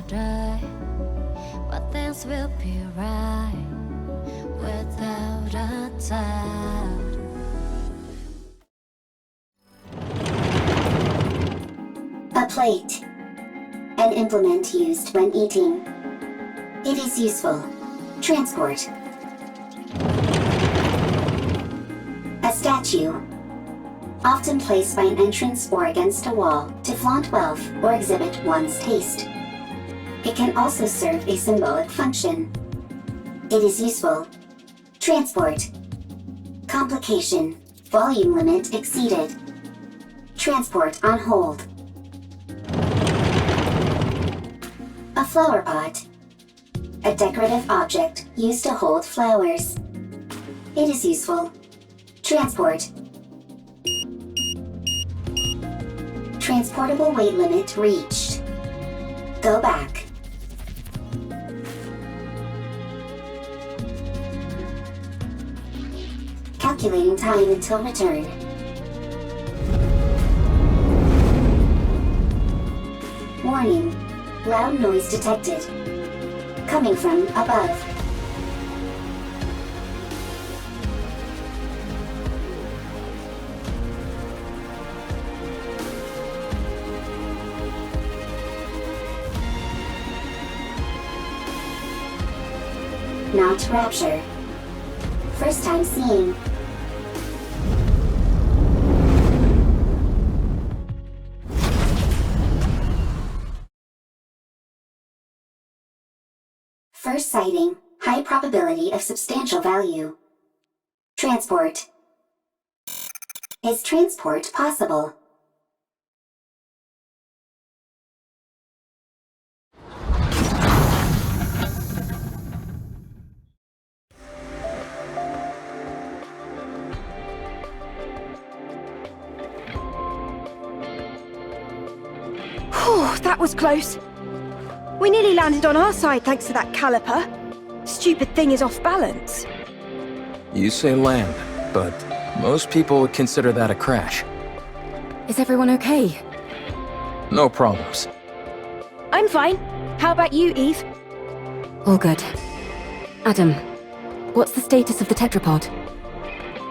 die, but things will be right without a doubt. A plate. An implement used when eating. It is useful. Transport. A statue. Often placed by an entrance or against a wall to flaunt wealth or exhibit one's taste. It can also serve a symbolic function. It is useful. Transport. Complication. Volume limit exceeded. Transport on hold. A flower pot. A decorative object used to hold flowers. It is useful. Transport. Transportable weight limit reached. Go back. Calculating time until return. Warning. Loud noise detected. Coming from above. Not rapture. First time seeing. First sighting, high probability of substantial value. Transport. Is transport possible? Whew, that was close. We nearly landed on our side thanks to that caliper. Stupid thing is off balance. You say land, but most people would consider that a crash. Is everyone okay? No problems. I'm fine. How about you, Eve? All good. Adam, what's the status of the tetrapod?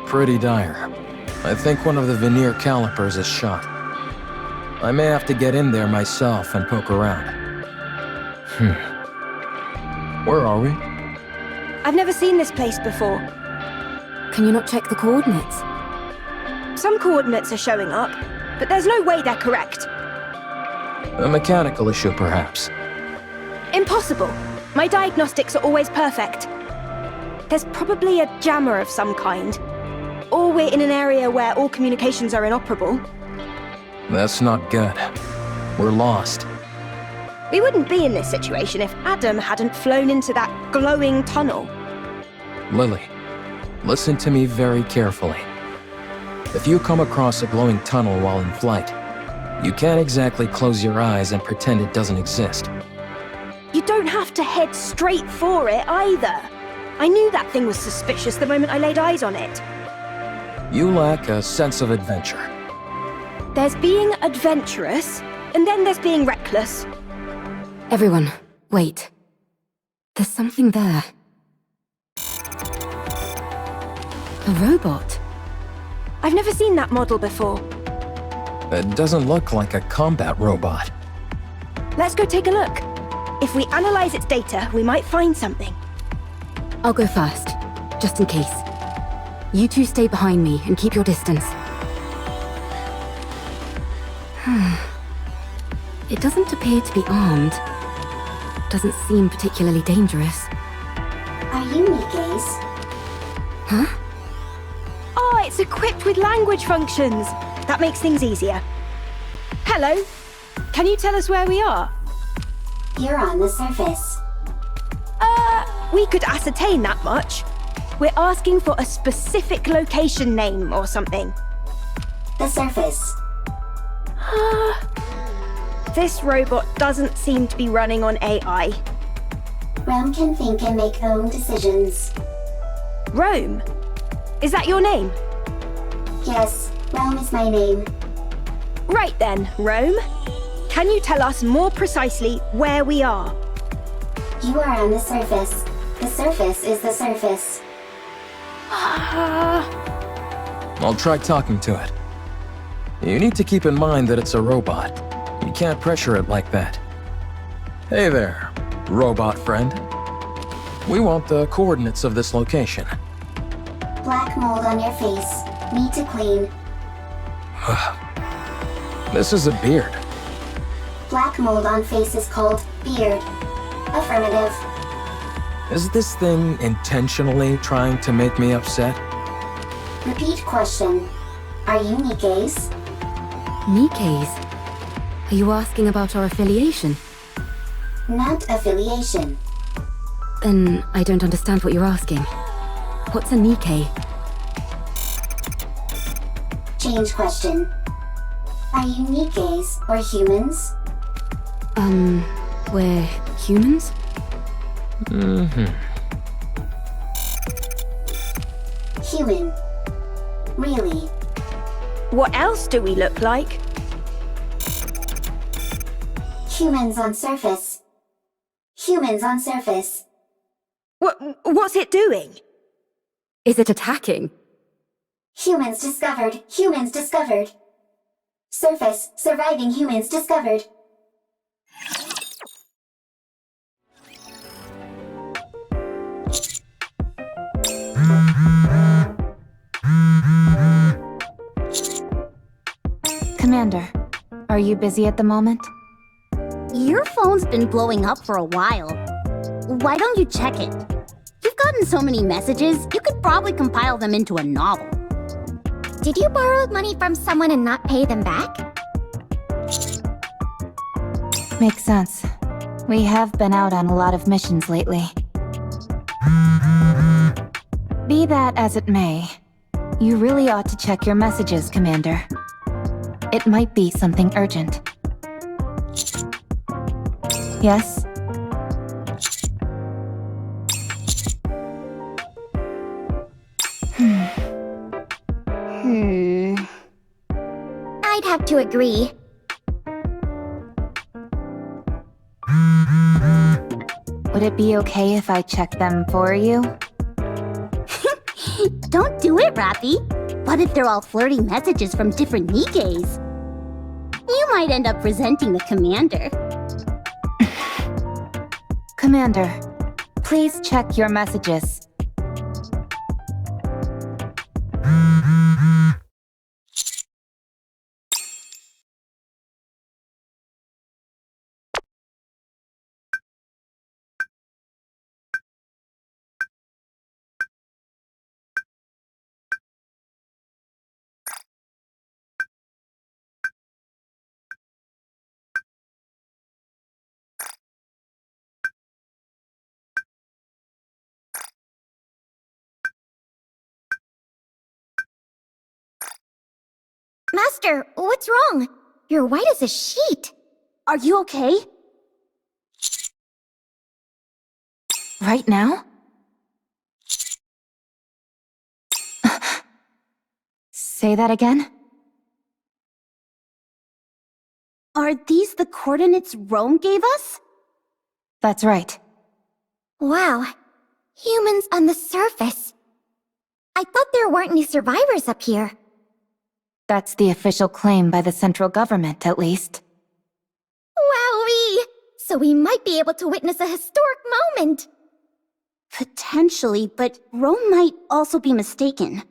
Pretty dire. I think one of the veneer calipers is shot. I may have to get in there myself and poke around. Where are we? I've never seen this place before. Can you not check the coordinates? Some coordinates are showing up, but there's no way they're correct. A mechanical issue, perhaps. Impossible. My diagnostics are always perfect. There's probably a jammer of some kind. Or we're in an area where all communications are inoperable. That's not good. We're lost. We wouldn't be in this situation if Adam hadn't flown into that glowing tunnel. Lily, listen to me very carefully. If you come across a glowing tunnel while in flight, you can't exactly close your eyes and pretend it doesn't exist. You don't have to head straight for it either. I knew that thing was suspicious the moment I laid eyes on it. You lack a sense of adventure. There's being adventurous, and then there's being reckless. Everyone, wait. There's something there. A robot. I've never seen that model before. It doesn't look like a combat robot. Let's go take a look. If we analyze its data, we might find something. I'll go first, just in case. You two stay behind me and keep your distance. It doesn't appear to be armed. Doesn't seem particularly dangerous. Are you NIKKE's? Huh? Oh, it's equipped with language functions. That makes things easier. Hello. Can you tell us where we are? You're on the surface. We could ascertain that much. We're asking for a specific location name or something. The surface. This robot doesn't seem to be running on AI. Rome can think and make own decisions. Rome? Is that your name? Yes, Rome is my name. Right then, Rome. can you tell us more precisely where we are? You are on the surface. The surface is the surface. I'll try talking to it. You need to keep in mind that it's a robot. You can't pressure it like that. Hey there, robot friend. We want the coordinates of this location. Black mold on your face. Need to clean. This is a beard. Black mold on face is called beard. Affirmative. Is this thing intentionally trying to make me upset? Repeat question. Are you NIKKE's? NIKKE's? Are you asking about our affiliation? Not affiliation. Then I don't understand what you're asking. What's a NIKKE? Change question. Are you NIKKE's or humans? We're humans? Human. Really? What else do we look like? Humans on surface. Humans on surface. What's it doing? Is it attacking? Humans discovered. Humans discovered. Surface. Surviving humans discovered. Commander, are you busy at the moment? Your phone's been blowing up for a while. Why don't you check it? You've gotten so many messages, you could probably compile them into a novel. Did you borrow money from someone and not pay them back? Makes sense. We have been out on a lot of missions lately. Be that as it may, you really ought to check your messages, Commander. It might be something urgent. Yes? I'd have to agree. Would it be okay if I check them for you? Don't do it, Rappy. What if they're all flirty messages from different NIKKE's? You might end up resenting the commander. Commander, please check your messages. Master, what's wrong? You're white as a sheet. Are you okay? Right now? Say that again? Are these the coordinates Rome gave us? That's right. Wow. Humans on the surface. I thought there weren't any survivors up here. That's the official claim by the central government, at least. Wowee! So we might be able to witness a historic moment. Potentially, but Rome might also be mistaken.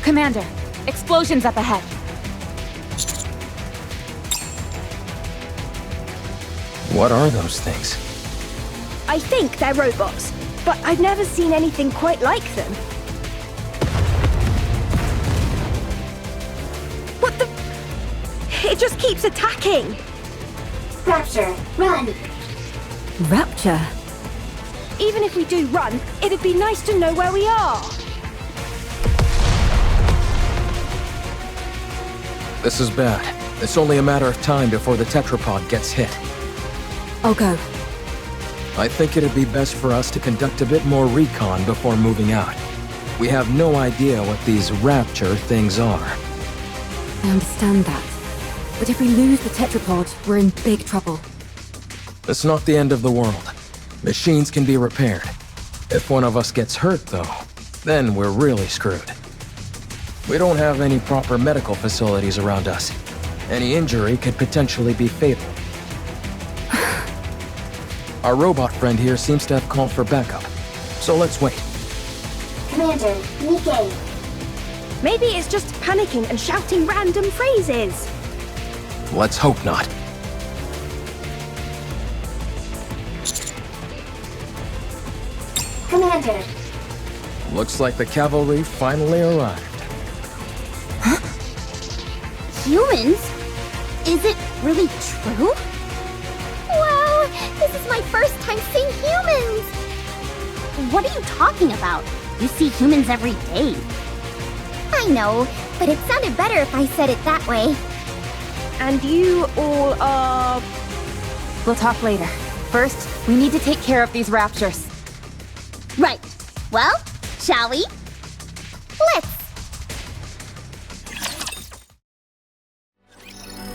Commander, explosions up ahead. What are those things? I think they're robots, but I've never seen anything quite like them. What the? It just keeps attacking. Rapture, run! Rapture? Even if we do run, it'd be nice to know where we are. This is bad. It's only a matter of time before the tetrapod gets hit. I'll go. I think it'd be best for us to conduct a bit more recon before moving out. We have no idea what these rapture things are. I understand that. But if we lose the tetrapod, we're in big trouble. It's not the end of the world. Machines can be repaired. If one of us gets hurt, though, then we're really screwed. We don't have any proper medical facilities around us. Any injury could potentially be fatal. Our robot friend here seems to have called for backup, so let's wait. Commander, NIKKE. Maybe it's just panicking and shouting random phrases. Let's hope not. Commander, Looks like the cavalry finally arrived. Humans? Is it really true? Wow, this is my first time seeing humans! What are you talking about? You see humans every day. I know, but it sounded better if I said it that way. And you all are... We'll talk later. First, we need to take care of these raptures. Right. Well, shall we? Let's.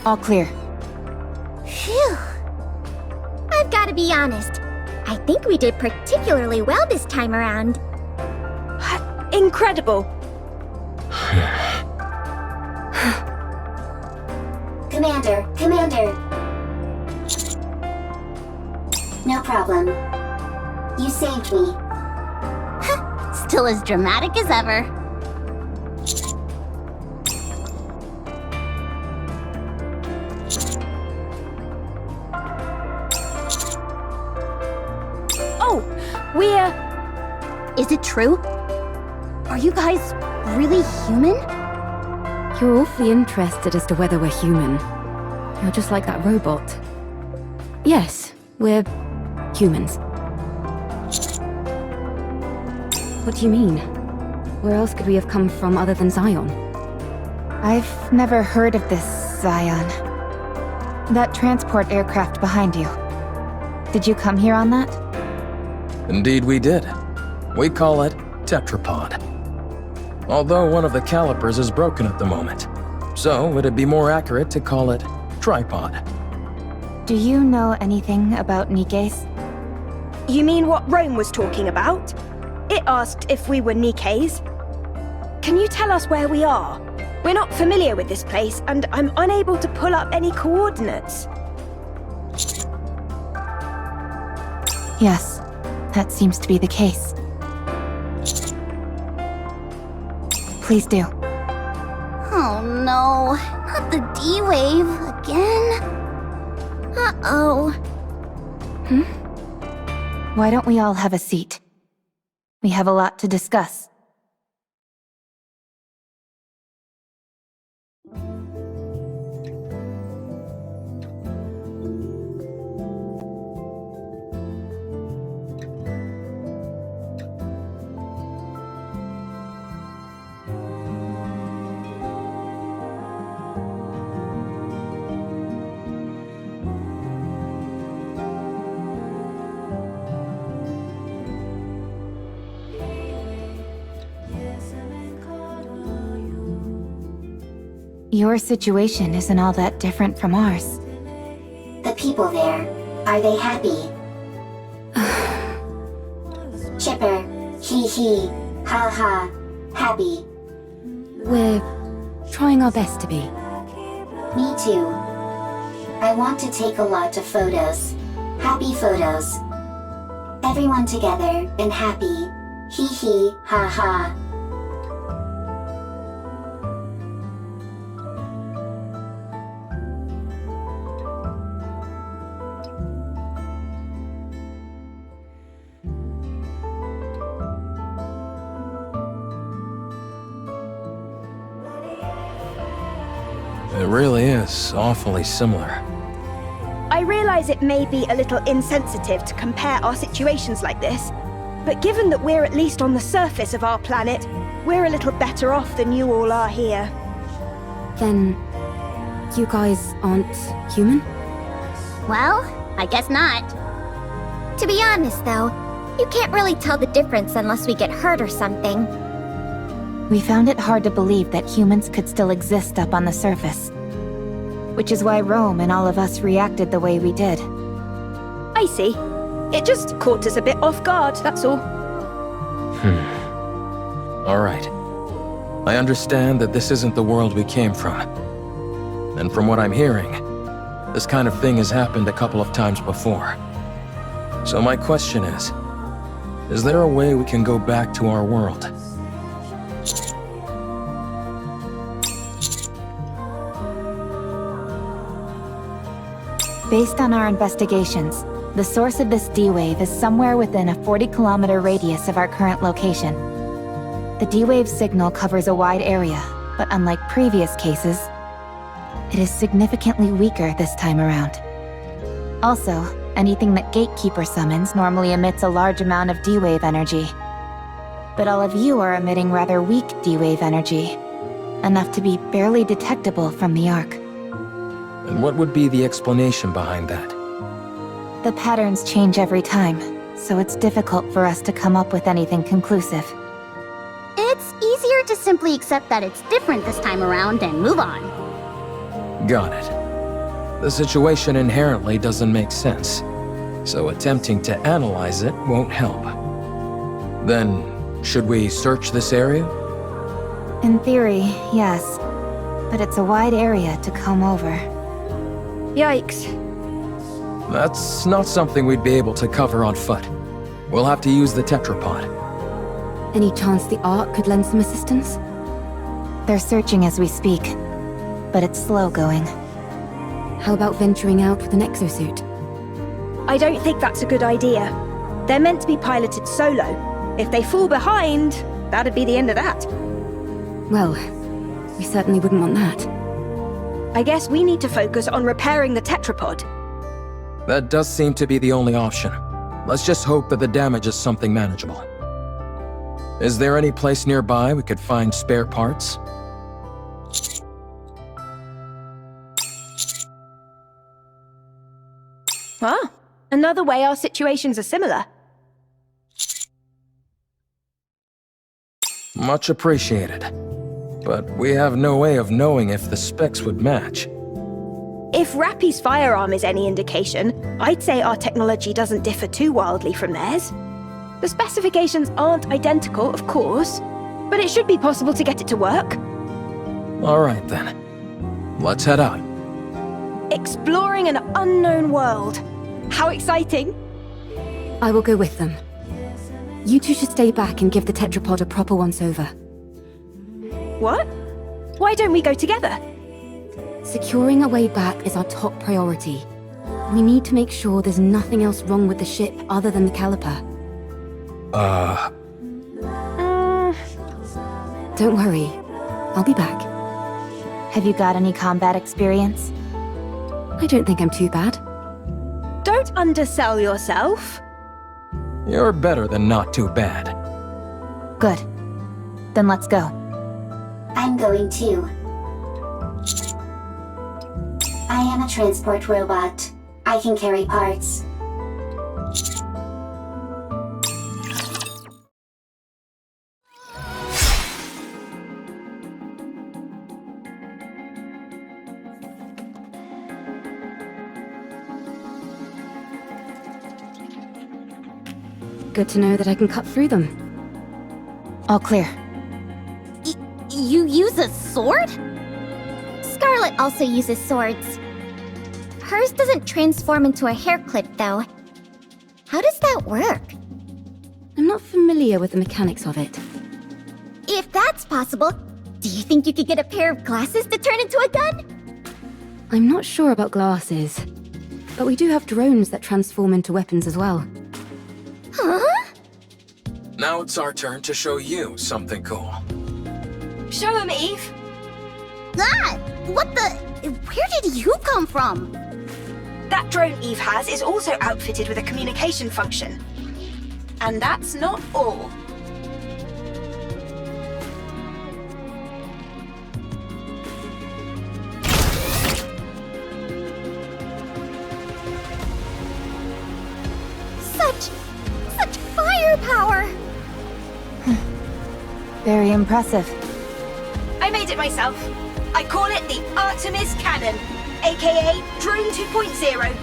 All clear. Phew. I've got to be honest. I think we did particularly well this time around. Incredible. Commander. No problem. You saved me. Still as dramatic as ever. Oh, we're... Is it true? Are you guys really human? You're awfully interested as to whether we're human. You're just like that robot. Yes, we're humans. What do you mean? Where else could we have come from other than Zion? I've never heard of this, Zion. That transport aircraft behind you. Did you come here on that? Indeed we did. We call it tetrapod. Although one of the calipers is broken at the moment, so it'd be more accurate to call it tripod. Do you know anything about NIKKE's? You mean what Rome was talking about? It asked if we were NIKKE's. Can you tell us where we are? We're not familiar with this place, and I'm unable to pull up any coordinates. Yes, that seems to be the case. Please do. Oh no, not the D-Wave again. Uh-oh. Why don't we all have a seat? We have a lot to discuss. Your situation isn't all that different from ours. The people there, are they happy? Chipper, hee hee, ha ha, happy. We're trying our best to be. Me too. I want to take a lot of photos. Happy photos. Everyone together and happy. Hee hee, ha ha. It really is awfully similar. I realize it may be a little insensitive to compare our situations like this, but given that we're at least on the surface of our planet, we're a little better off than you all are here. Then, you guys aren't human? Well, I guess not. To be honest, though, you can't really tell the difference unless we get hurt or something. We found it hard to believe that humans could still exist up on the surface. Which is why Rome and all of us reacted the way we did. I see. It just caught us a bit off guard, that's all. Alright. I understand that this isn't the world we came from. And from what I'm hearing, this kind of thing has happened a couple of times before. So my question is there a way we can go back to our world? Based on our investigations, the source of this D-wave is somewhere within a 40-kilometer radius of our current location. The D-wave signal covers a wide area, but unlike previous cases, it is significantly weaker this time around. Also, anything that Gatekeeper summons normally emits a large amount of D-wave energy. But all of you are emitting rather weak D-wave energy, enough to be barely detectable from the Ark. And what would be the explanation behind that? The patterns change every time, so it's difficult for us to come up with anything conclusive. It's easier to simply accept that it's different this time around and move on. Got it. The situation inherently doesn't make sense, so attempting to analyze it won't help. Then, should we search this area? In theory, yes. But it's a wide area to comb over. Yikes. That's not something we'd be able to cover on foot. We'll have to use the tetrapod. Any chance the Ark could lend some assistance? They're searching as we speak, but it's slow going. How about venturing out with an exosuit? I don't think that's a good idea. They're meant to be piloted solo. If they fall behind, that'd be the end of that. Well, we certainly wouldn't want that. I guess we need to focus on repairing the tetrapod. That does seem to be the only option. Let's just hope that the damage is something manageable. Is there any place nearby we could find spare parts? Ah, another way our situations are similar. Much appreciated. But we have no way of knowing if the specs would match. If Rappy's firearm is any indication, I'd say our technology doesn't differ too wildly from theirs. The specifications aren't identical, of course, but it should be possible to get it to work. Alright then. Let's head out. Exploring an unknown world. How exciting! I will go with them. You two should stay back and give the tetrapod a proper once-over. What? Why don't we go together? Securing a way back is our top priority. We need to make sure there's nothing else wrong with the ship other than the caliper. Don't worry. I'll be back. Have you got any combat experience? I don't think I'm too bad. Don't undersell yourself. You're better than not too bad. Good. Then let's go. I'm going too. I am a transport robot. I can carry parts. Good to know that I can cut through them. All clear. You use a sword? Scarlet also uses swords. Hers doesn't transform into a hair clip, though. How does that work? I'm not familiar with the mechanics of it. If that's possible, do you think you could get a pair of glasses to turn into a gun? I'm not sure about glasses, but we do have drones that transform into weapons as well. Huh? Now it's our turn to show you something cool. Show him, Eve. Ah! What the... Where did you come from? That drone Eve has is also outfitted with a communication function. And that's not all. Such firepower! Very impressive. I made it myself. I call it the Artemis Cannon, aka Drone 2.0.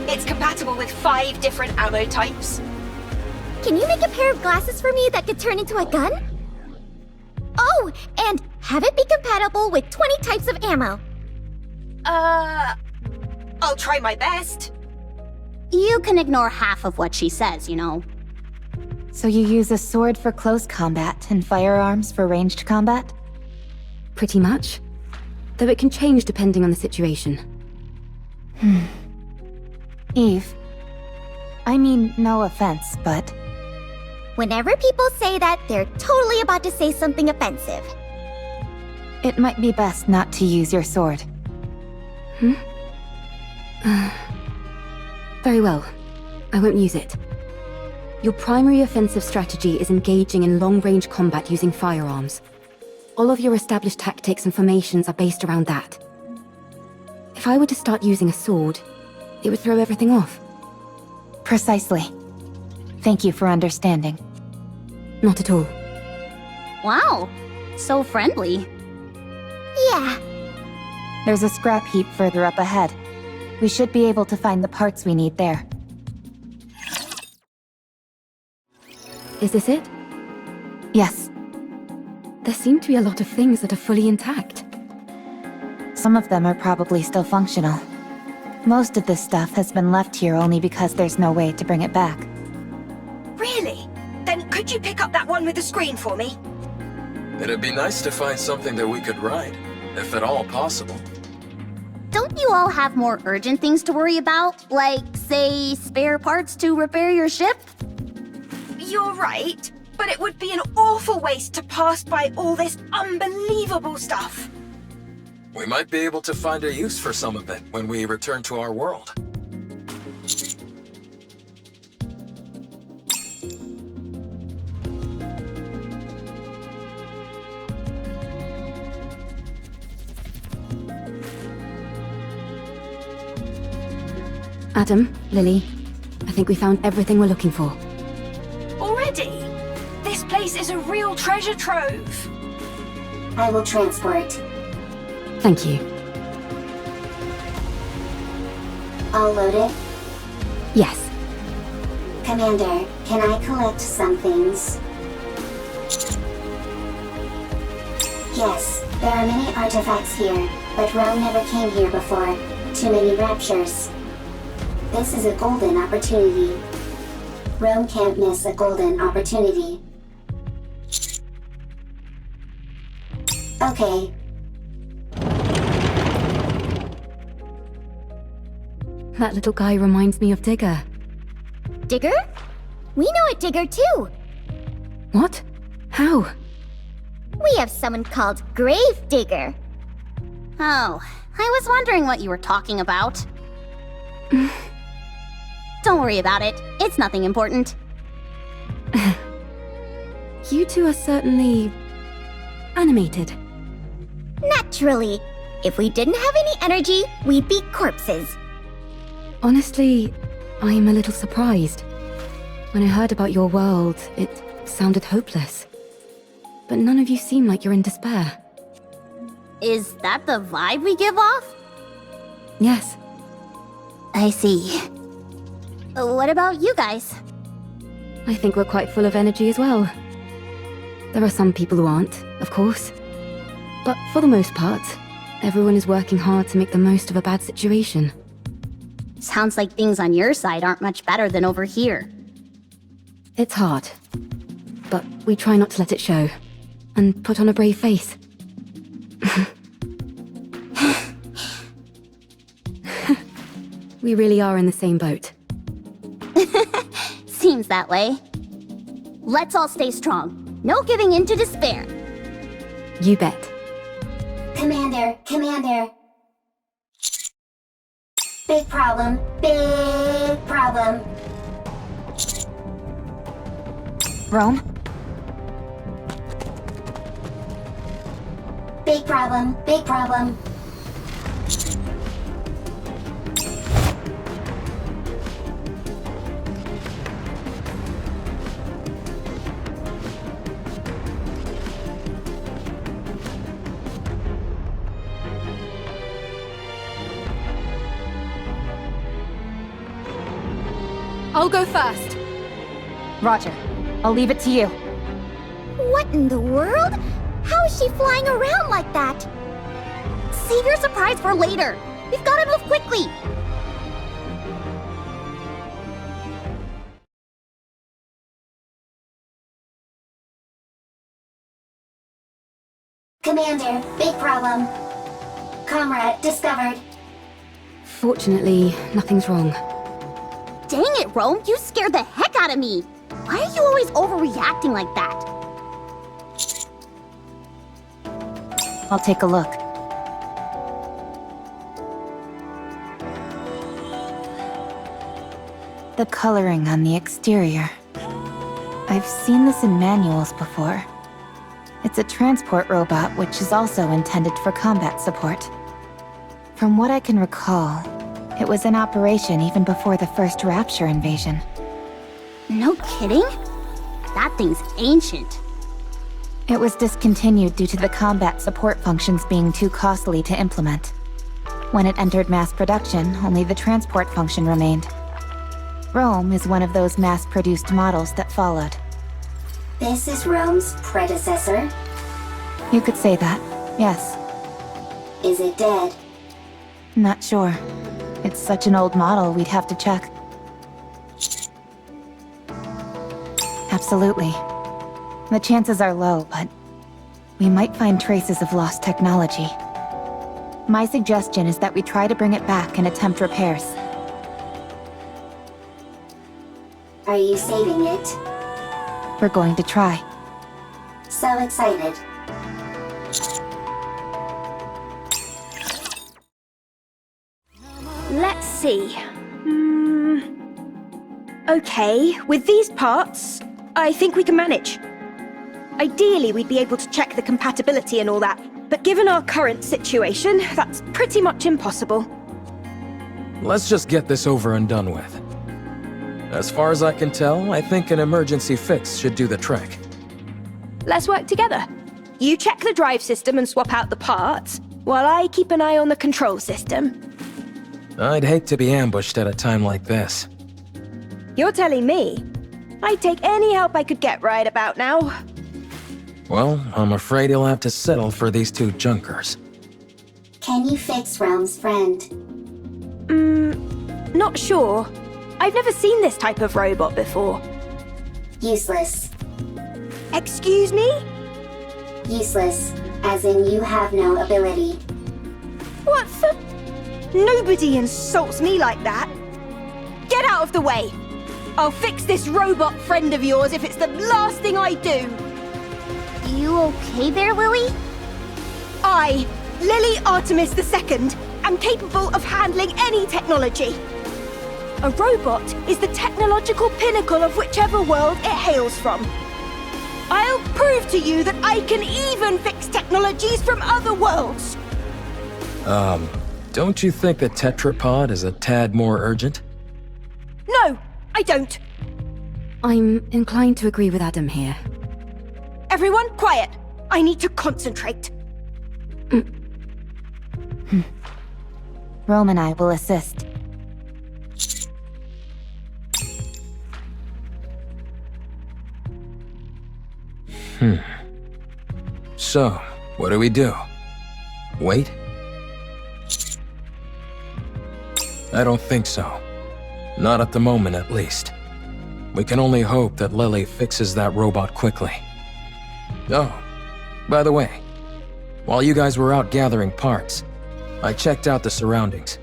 It's compatible with 5 different ammo types. Can you make a pair of glasses for me that could turn into a gun? Oh, and have it be compatible with 20 types of ammo. I'll try my best. You can ignore half of what she says, you know. So you use a sword for close combat and firearms for ranged combat? Pretty much. Though it can change depending on the situation. Eve. I mean, no offense, but Whenever people say that, they're totally about to say something offensive. it might be best not to use your sword. Very well. I won't use it. Your primary offensive strategy is engaging in long-range combat using firearms. All of your established tactics and formations are based around that. If I were to start using a sword, it would throw everything off. Precisely. Thank you for understanding. Not at all. Wow, so friendly. Yeah, There's a scrap heap further up ahead. We should be able to find the parts we need there. Is this it? Yes, There seem to be a lot of things that are fully intact. some of them are probably still functional. Most of this stuff has been left here only because there's no way to bring it back. Really? Then could you pick up that one with the screen for me? It'd be nice to find something that we could ride, if at all possible. Don't you all have more urgent things to worry about? Like, say, spare parts to repair your ship? You're right, but it would be an awful waste to pass by all this unbelievable stuff. We might be able to find a use for some of it when we return to our world. Adam, Lily, I think we found everything we're looking for. Already? This place is a real treasure trove. I will transport. Thank you. All loaded? Yes. Commander, can I collect some things? Yes, there are many artifacts here, but Rome never came here before. Too many raptures. This is a golden opportunity. Rome can't miss a golden opportunity. Okay. That little guy reminds me of Digger. Digger? We know a Digger too. What? How? We have someone called Grave Digger. Oh, I was wondering what you were talking about. Don't worry about it. It's nothing important. You two are certainly animated. Naturally. If we didn't have any energy, we'd be corpses. Honestly, I'm a little surprised. When I heard about your world, it sounded hopeless. But none of you seem like you're in despair. Is that the vibe we give off? Yes. I see. What about you guys? I think we're quite full of energy as well. There are some people who aren't, of course. But for the most part, everyone is working hard to make the most of a bad situation. Sounds like things on your side aren't much better than over here. It's hard. But we try not to let it show. And put on a brave face. We really are in the same boat. Seems that way. Let's all stay strong. No giving in to despair. You bet. Commander, Commander. Big problem, big problem. Rome? Big problem, big problem. I'll go first. Roger. I'll leave it to you. What in the world? How is she flying around like that? Save your surprise for later. We've gotta move quickly. Commander, big problem. Comrade discovered. Fortunately, nothing's wrong. Dang it, Rome, you scared the heck out of me. Why are you always overreacting like that? I'll take a look. The coloring on the exterior. I've seen this in manuals before. It's a transport robot which is also intended for combat support. From what I can recall, it was in operation even before the first Rapture invasion. No kidding? That thing's ancient. It was discontinued due to the combat support functions being too costly to implement. When it entered mass production, only the transport function remained. Rome is one of those mass-produced models that followed. This is Rome's predecessor. You could say that, yes. Is it dead? Not sure. It's such an old model, we'd have to check. Absolutely. The chances are low, but we might find traces of lost technology. My suggestion is that we try to bring it back and attempt repairs. Are you saving it? We're going to try. So excited. Let's see. Okay, with these parts, I think we can manage. Ideally, we'd be able to check the compatibility and all that, but given our current situation, that's pretty much impossible. Let's just get this over and done with. As far as I can tell, I think an emergency fix should do the trick. Let's work together. You check the drive system and swap out the parts, while I keep an eye on the control system. I'd hate to be ambushed at a time like this. You're telling me? I'd take any help I could get right about now. Well, I'm afraid you'll have to settle for these two junkers. Can you fix Rome's friend? Not sure. I've never seen this type of robot before. Useless. Excuse me? Useless, as in you have no ability. What the? Nobody insults me like that. Get out of the way. I'll fix this robot friend of yours if it's the last thing I do. You okay there, Lily? I, Lily Artemis II, am capable of handling any technology. A robot is the technological pinnacle of whichever world it hails from. I'll prove to you that I can even fix technologies from other worlds. Don't you think the tetrapod is a tad more urgent? No, I don't. I'm inclined to agree with Adam here. Everyone, quiet. I need to concentrate. Rome and I will assist. So, what do we do? Wait? I don't think so. Not at the moment, at least. We can only hope that Lily fixes that robot quickly. Oh, by the way, while you guys were out gathering parts, I checked out the surroundings.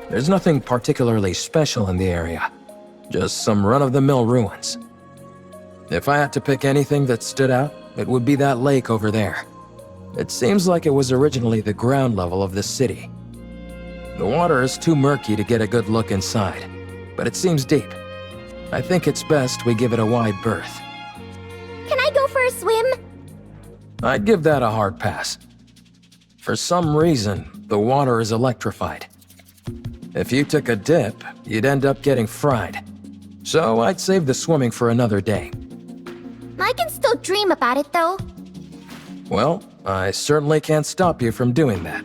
There's nothing particularly special in the area, just some run-of-the-mill ruins. If I had to pick anything that stood out, it would be that lake over there. It seems like it was originally the ground level of this city. The water is too murky to get a good look inside, but it seems deep. I think it's best we give it a wide berth. Can I go for a swim? I'd give that a hard pass. For some reason, the water is electrified. If you took a dip, you'd end up getting fried. So I'd save the swimming for another day. I can still dream about it, though. Well, I certainly can't stop you from doing that.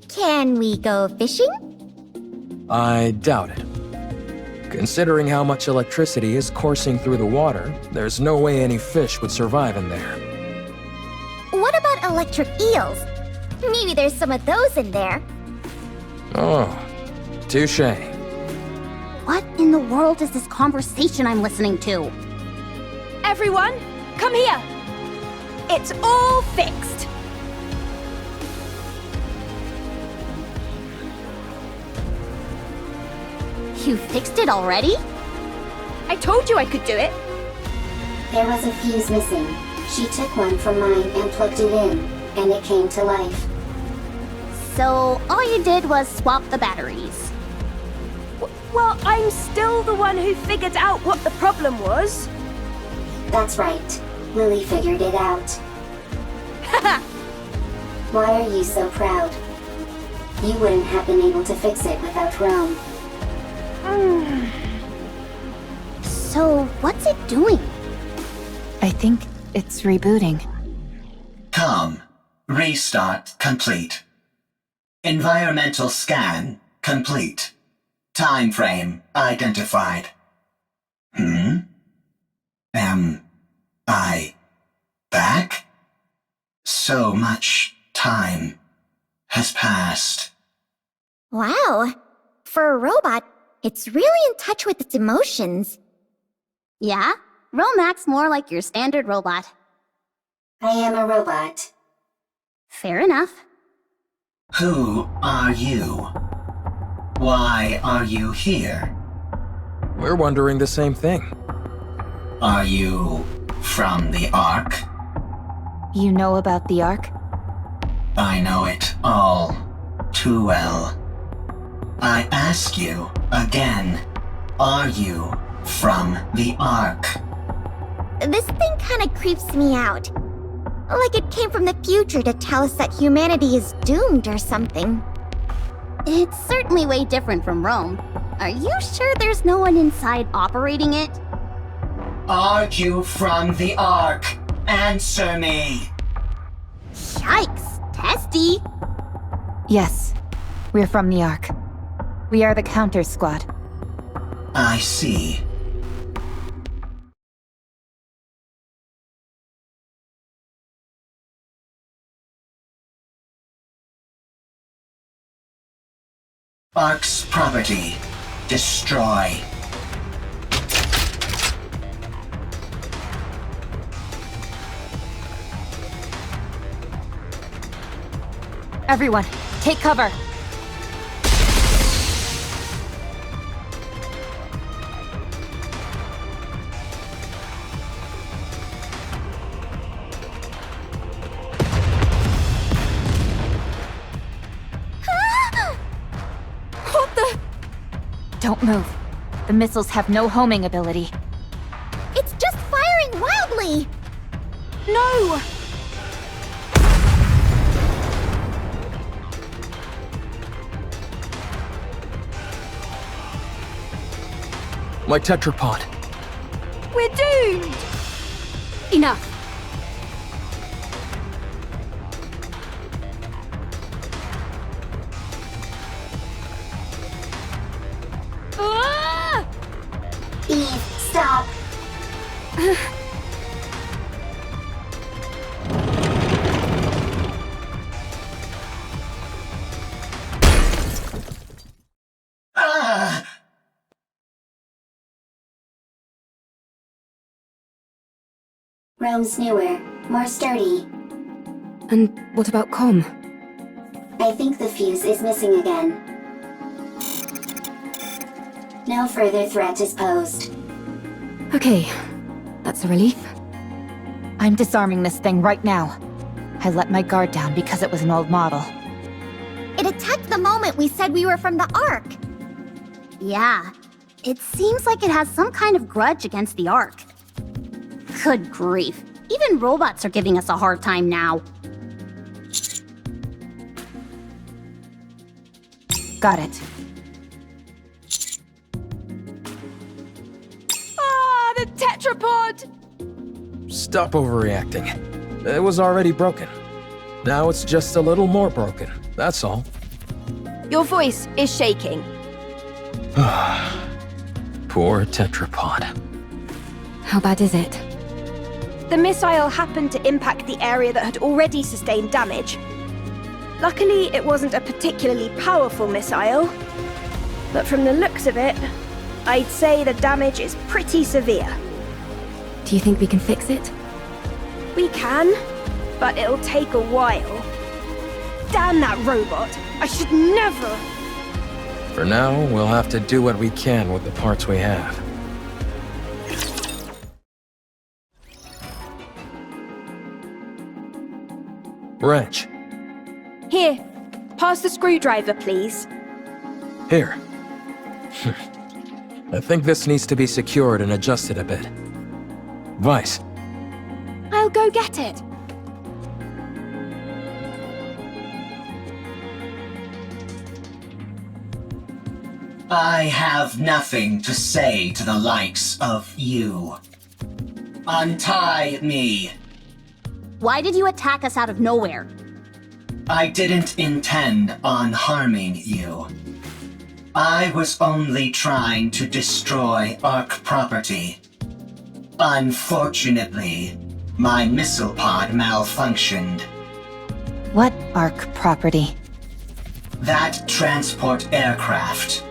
Can we go fishing? I doubt it. Considering how much electricity is coursing through the water, there's no way any fish would survive in there. What about electric eels? Maybe there's some of those in there. Oh, touche. What in the world is this conversation I'm listening to? Everyone, come here! It's all fixed! You fixed it already? I told you I could do it. There was a fuse missing. She took one from mine and plugged it in, and it came to life. So all you did was swap the batteries. Well, I'm still the one who figured out what the problem was. That's right. Lily figured it out. Why are you so proud? You wouldn't have been able to fix it without Rome. So what's it doing? I think it's rebooting. Com. Restart complete. Environmental scan complete. Time frame identified. Am I back? So much time has passed. Wow. For a robot, it's really in touch with its emotions. Yeah? Rome acts more like your standard robot. I am a robot. Fair enough. Who are you? Why are you here? We're wondering the same thing. Are you from the Ark? You know about the Ark? I know it all too well. I ask you again, are you from the Ark? This thing kinda creeps me out. Like it came from the future to tell us that humanity is doomed or something. It's certainly way different from Rome. Are you sure there's no one inside operating it? Are you from the Ark? Answer me! Yikes, testy! Yes, we're from the Ark. We are the counter squad. I see. Ark's property. Destroy. Everyone, take cover! What the? Don't move. The missiles have no homing ability. It's just firing wildly! No! My tetrapod. We're doomed! Enough! Ah! Eve, stop! Ah! Rome's newer, more sturdy. And what about Com? I think the fuse is missing again. No further threat is posed. Okay, that's a relief. I'm disarming this thing right now. I let my guard down because it was an old model. It attacked the moment we said we were from the Ark. Yeah, it seems like it has some kind of grudge against the Ark. Good grief, even robots are giving us a hard time now. Got it. Ah, the tetrapod! Stop overreacting. It was already broken. Now it's just a little more broken, that's all. Your voice is shaking. Poor tetrapod. How bad is it? The missile happened to impact the area that had already sustained damage. Luckily, it wasn't a particularly powerful missile. But from the looks of it, I'd say the damage is pretty severe. Do you think we can fix it? We can, but it'll take a while. Damn that robot! I should never... For now, we'll have to do what we can with the parts we have. Wrench. Here, pass the screwdriver, please. Here. I think this needs to be secured and adjusted a bit. Vice. I'll go get it. I have nothing to say to the likes of you. Untie me. Why did you attack us out of nowhere? I didn't intend on harming you. I was only trying to destroy Ark property. Unfortunately, my missile pod malfunctioned. What Ark property? That transport aircraft.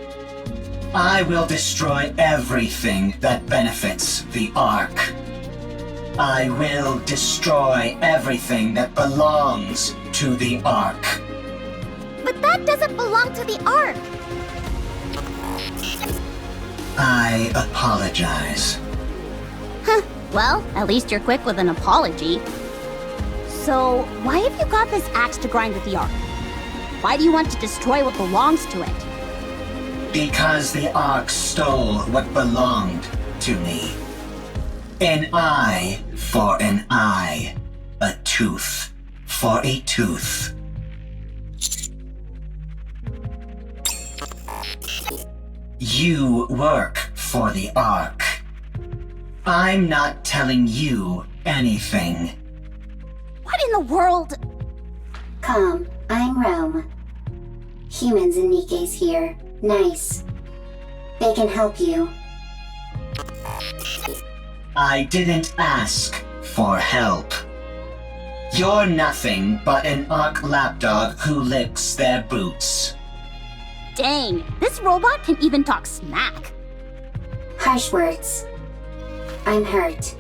I will destroy everything that benefits the Ark. I will destroy everything that belongs to the Ark. But that doesn't belong to the Ark. I apologize. Well, at least you're quick with an apology. So, why have you got this axe to grind with the Ark? Why do you want to destroy what belongs to it? Because the Ark stole what belonged to me. An eye for an eye. A tooth for a tooth. You work for the Ark. I'm not telling you anything. What in the world? Calm, I'm Rome. Humans and NIKKE's here. Nice. They can help you. I didn't ask for help. You're nothing but an Ark lapdog who licks their boots. Dang, this robot can even talk smack. Harsh words. I'm hurt.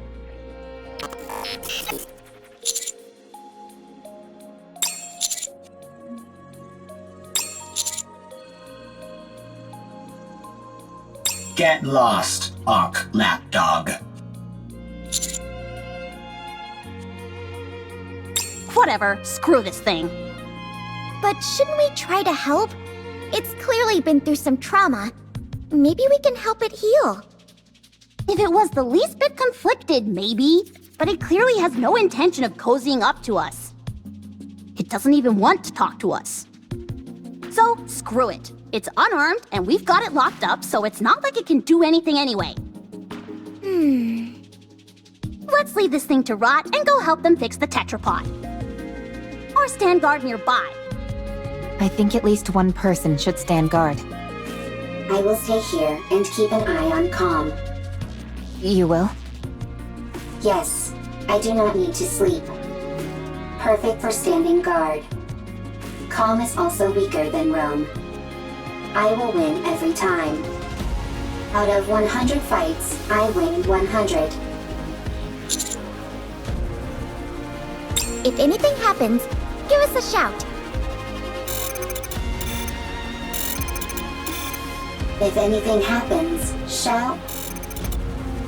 Get lost, Ark lapdog. Whatever, screw this thing. But shouldn't we try to help? It's clearly been through some trauma. Maybe we can help it heal. If it was the least bit conflicted, maybe. But it clearly has no intention of cozying up to us. It doesn't even want to talk to us. So, screw it. It's unarmed, and we've got it locked up, so it's not like it can do anything anyway. Let's leave this thing to rot and go help them fix the tetrapod. Or stand guard nearby. I think at least one person should stand guard. I will stay here and keep an eye on Calm. You will? Yes, I do not need to sleep. Perfect for standing guard. Calm is also weaker than Rome. I will win every time. Out of 100 fights, I win 100. If anything happens, give us a shout. If anything happens, shout.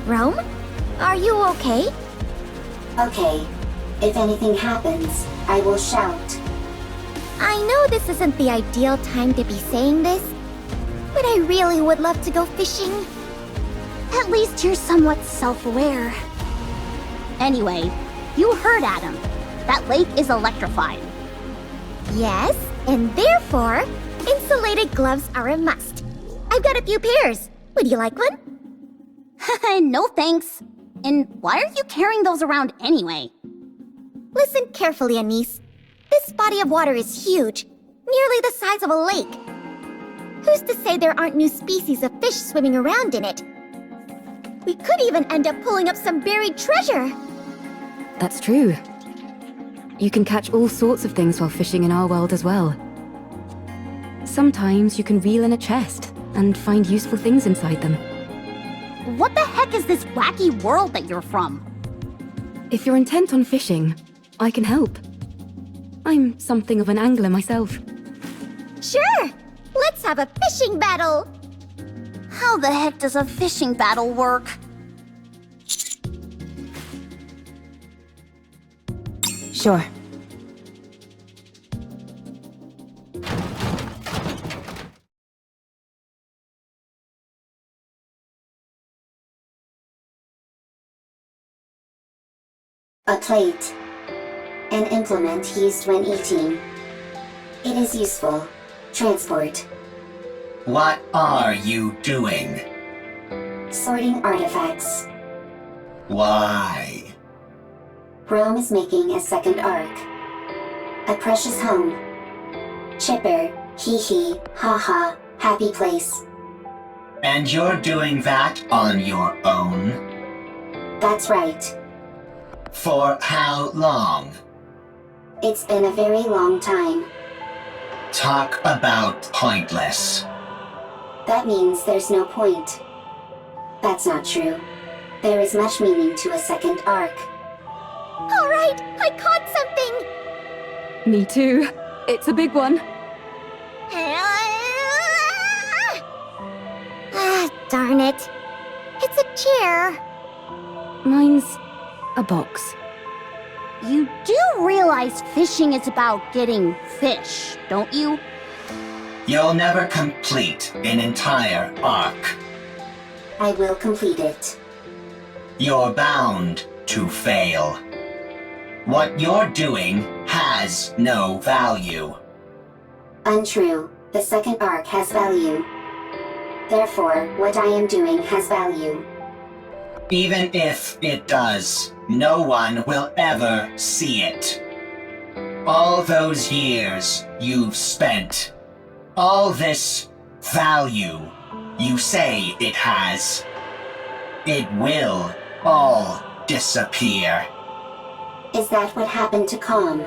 Rome? Are you okay? Okay. If anything happens, I will shout. I know this isn't the ideal time to be saying this, but I really would love to go fishing. At least you're somewhat self-aware. Anyway, you heard Adam. That lake is electrified. Yes, and therefore, insulated gloves are a must. I've got a few pairs. Would you like one? No thanks. And why are you carrying those around anyway? Listen carefully, Anise. This body of water is huge, nearly the size of a lake. Who's to say there aren't new species of fish swimming around in it? We could even end up pulling up some buried treasure. That's true. You can catch all sorts of things while fishing in our world as well. Sometimes you can reel in a chest and find useful things inside them. What the heck is this wacky world that you're from? If you're intent on fishing, I can help. I'm something of an angler myself. Sure! Let's have a fishing battle! How the heck does a fishing battle work? Sure. A plate. An implement used when eating. It is useful. Transport. What are you doing? Sorting artifacts. Why? Rome is making a second arc. A precious home. Chipper, hee hee, ha ha, happy place. And you're doing that on your own? That's right. For how long? It's been a very long time. Talk about pointless. That means there's no point. That's not true. There is much meaning to a second arc. Alright, I caught something! Me too. It's a big one. Ah, darn it. It's a chair. Mine's a box. You do realize fishing is about getting fish, don't you? You'll never complete an entire arc. I will complete it. You're bound to fail. What you're doing has no value. Untrue. The second arc has value. Therefore, what I am doing has value. Even if it does, no one will ever see it. All those years you've spent, all this value you say it has, it will all disappear. Is that what happened to Calm?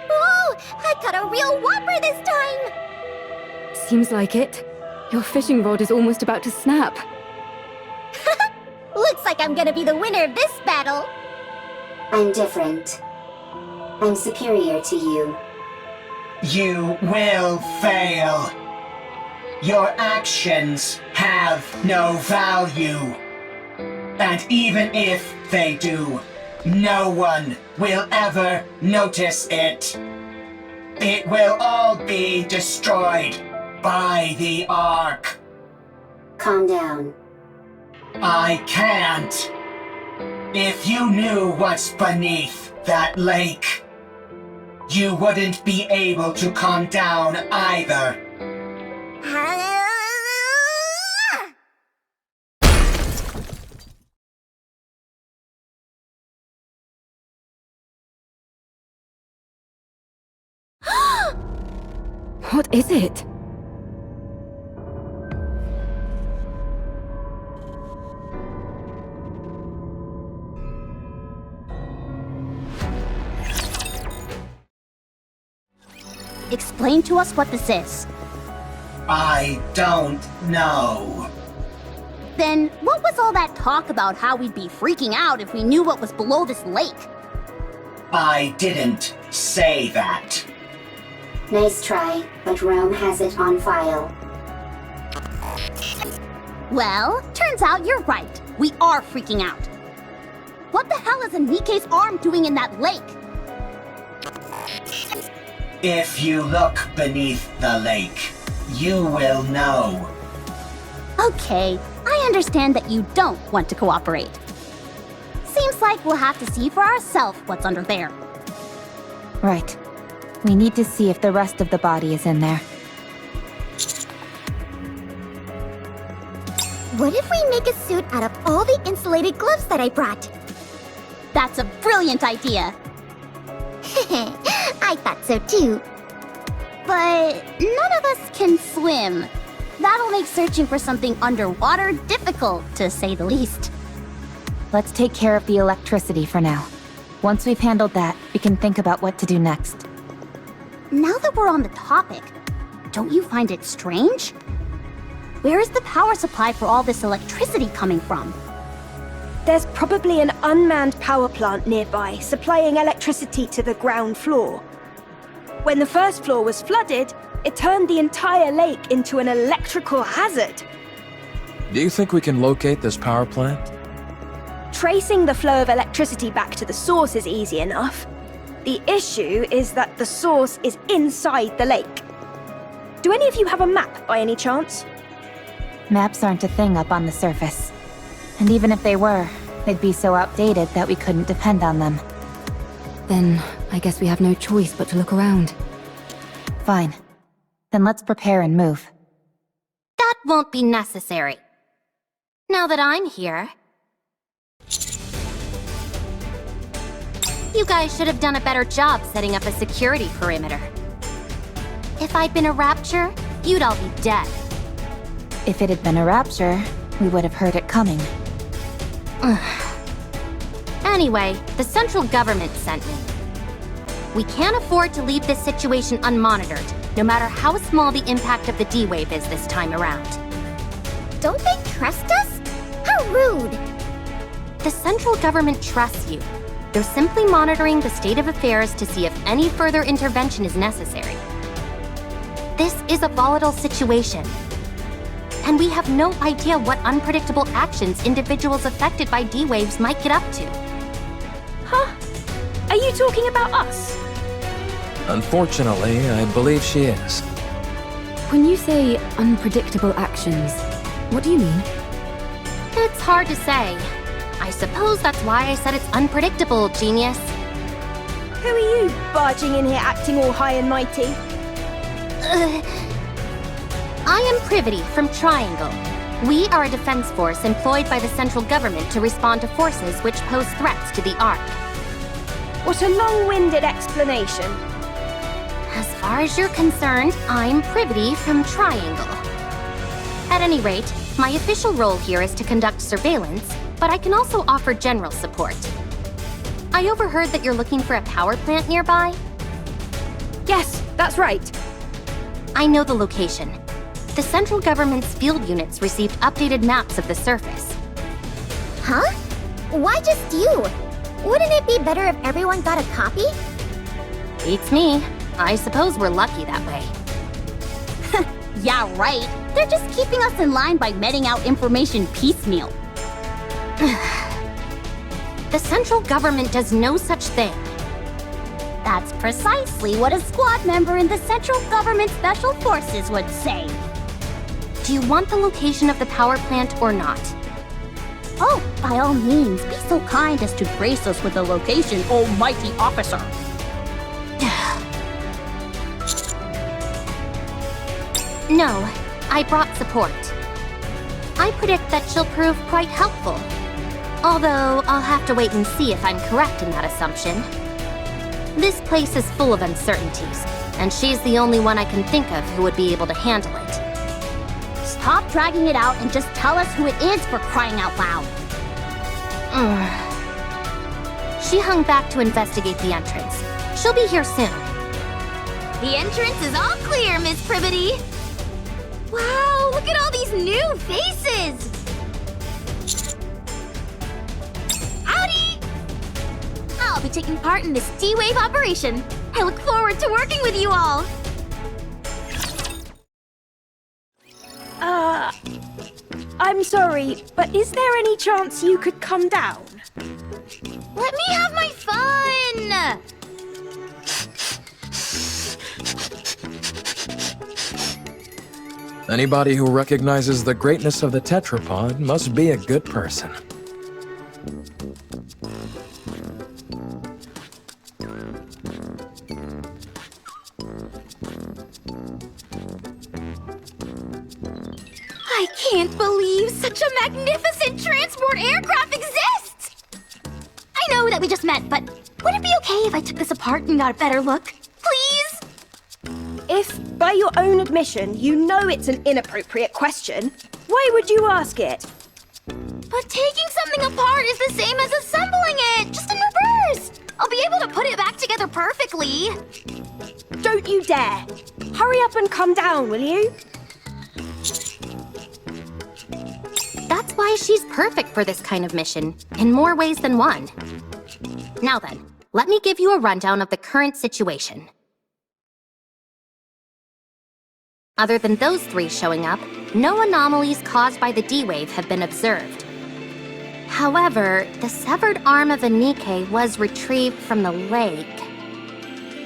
Oh, I caught a real whopper this time! Seems like it. Your fishing rod is almost about to snap. Looks like I'm gonna be the winner of this battle. I'm different. I'm superior to you. You will fail. Your actions have no value. And even if they do, no one will ever notice it. It will all be destroyed by the Ark. Calm down. I can't. If you knew what's beneath that lake, you wouldn't be able to calm down either. What is it? Explain to us what this is. I don't know. Then, what was all that talk about how we'd be freaking out if we knew what was below this lake? I didn't say that. Nice try, but Rome has it on file. Well, turns out you're right. We are freaking out. What the hell is a NIKKE's arm doing in that lake? If you look beneath the lake, you will know. Okay, I understand that you don't want to cooperate. Seems like we'll have to see for ourselves what's under there. Right. We need to see if the rest of the body is in there. What if we make a suit out of all the insulated gloves that I brought? That's a brilliant idea. I thought so too. But none of us can swim. That'll make searching for something underwater difficult, to say the least. Let's take care of the electricity for now. Once we've handled that, we can think about what to do next. Now that we're on the topic, don't you find it strange? Where is the power supply for all this electricity coming from? There's probably an unmanned power plant nearby, supplying electricity to the ground floor. When the first floor was flooded, it turned the entire lake into an electrical hazard. Do you think we can locate this power plant? Tracing the flow of electricity back to the source is easy enough. The issue is that the source is inside the lake. Do any of you have a map by any chance? Maps aren't a thing up on the surface. And even if they were, they'd be so outdated that we couldn't depend on them. Then, I guess we have no choice but to look around. Fine. Then let's prepare and move. That won't be necessary. Now that I'm here... You guys should have done a better job setting up a security perimeter. If I'd been a rapture, you'd all be dead. If it had been a rapture, we would have heard it coming. Anyway, the central government sent me. We can't afford to leave this situation unmonitored, no matter how small the impact of the D-Wave is this time around. Don't they trust us? How rude! The central government trusts you. They're simply monitoring the state of affairs to see if any further intervention is necessary. This is a volatile situation. And we have no idea what unpredictable actions individuals affected by D-Waves might get up to. Huh? Are you talking about us? Unfortunately, I believe she is. When you say unpredictable actions, what do you mean? It's hard to say. I suppose that's why I said it's unpredictable, genius. Who are you, barging in here acting all high and mighty? I am Privity from Triangle. We are a defense force employed by the central government to respond to forces which pose threats to the Ark. What a long-winded explanation. As far as you're concerned, I'm Privity from Triangle. At any rate, my official role here is to conduct surveillance, but I can also offer general support. I overheard that you're looking for a power plant nearby? Yes, that's right. I know the location. The central government's field units received updated maps of the surface. Huh? Why just you? Wouldn't it be better if everyone got a copy? Beats me. I suppose we're lucky that way. Yeah, right. They're just keeping us in line by meting out information piecemeal. The central government does no such thing. That's precisely what a squad member in the Central Government Special Forces would say. Do you want the location of the power plant or not? Oh, by all means, be so kind as to grace us with the location, almighty officer. No, I brought support. I predict that she'll prove quite helpful. Although, I'll have to wait and see if I'm correct in that assumption. This place is full of uncertainties, and she's the only one I can think of who would be able to handle it. Stop dragging it out and just tell us who it is, for crying out loud. She hung back to investigate the entrance. She'll be here soon. The entrance is all clear, Miss Privity. Wow, look at all these new faces! Howdy! I'll be taking part in this D-Wave operation. I look forward to working with you all. I'm sorry, but is there any chance you could come down? Let me have my fun! Anybody who recognizes the greatness of the tetrapod must be a good person. I can't believe such a magnificent transport aircraft exists! I know that we just met, but would it be okay if I took this apart and got a better look? Please? If, by your own admission, you know it's an inappropriate question, why would you ask it? But taking something apart is the same as assembling it, just in reverse. I'll be able to put it back together perfectly. Don't you dare! Hurry up and come down, will you? That's why she's perfect for this kind of mission, in more ways than one. Now then, let me give you a rundown of the current situation. Other than those three showing up, no anomalies caused by the D-Wave have been observed. However, the severed arm of a NIKKE was retrieved from the lake,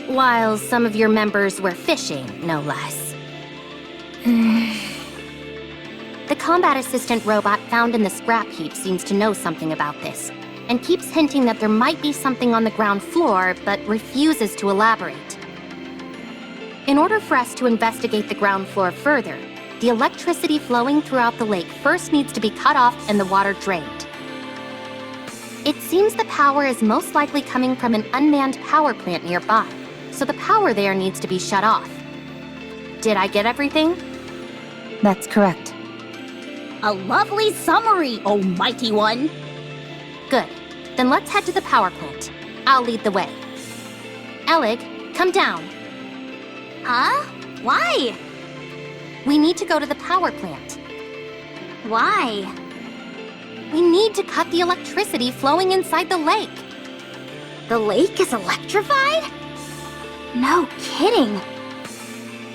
while some of your members were fishing, no less. The combat assistant robot found in the scrap heap seems to know something about this, and keeps hinting that there might be something on the ground floor, but refuses to elaborate. In order for us to investigate the ground floor further, the electricity flowing throughout the lake first needs to be cut off and the water drained. It seems the power is most likely coming from an unmanned power plant nearby, so the power there needs to be shut off. Did I get everything? That's correct. A lovely summary, oh mighty one. Good. Then let's head to the power plant. I'll lead the way. Elig, come down. Huh? Why? We need to go to the power plant. Why? We need to cut the electricity flowing inside the lake. The lake is electrified? No kidding.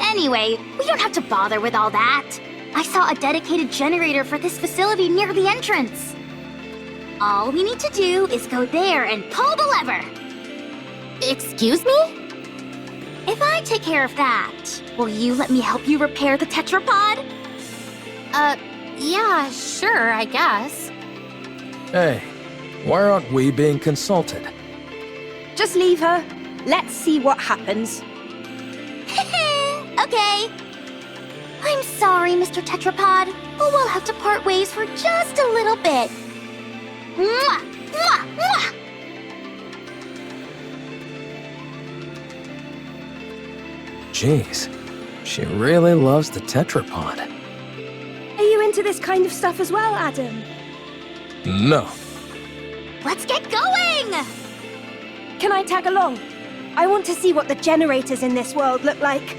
Anyway, we don't have to bother with all that. I saw a dedicated generator for this facility near the entrance. All we need to do is go there and pull the lever. Excuse me? If I take care of that, will you let me help you repair the tetrapod? Yeah, sure, I guess. Hey, why aren't we being consulted? Just leave her. Let's see what happens. Okay. I'm sorry, Mr. Tetrapod, but we'll have to part ways for just a little bit. Mwah! Mwah! Mwah! Jeez, she really loves the tetrapod. Are you into this kind of stuff as well, Adam? No. Let's get going! Can I tag along? I want to see what the generators in this world look like.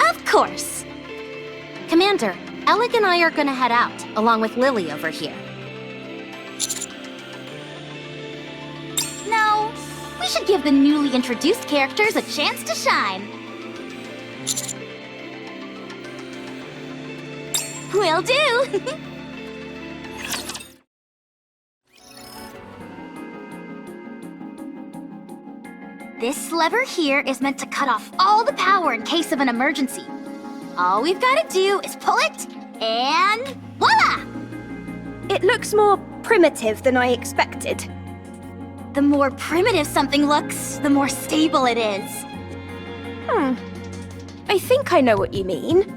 Of course. Commander, Elig and I are gonna head out, along with Lily over here. No, we should give the newly introduced characters a chance to shine. Will do! This lever here is meant to cut off all the power in case of an emergency. All we've got to do is pull it, and voila! It looks more primitive than I expected. The more primitive something looks, the more stable it is. I think I know what you mean.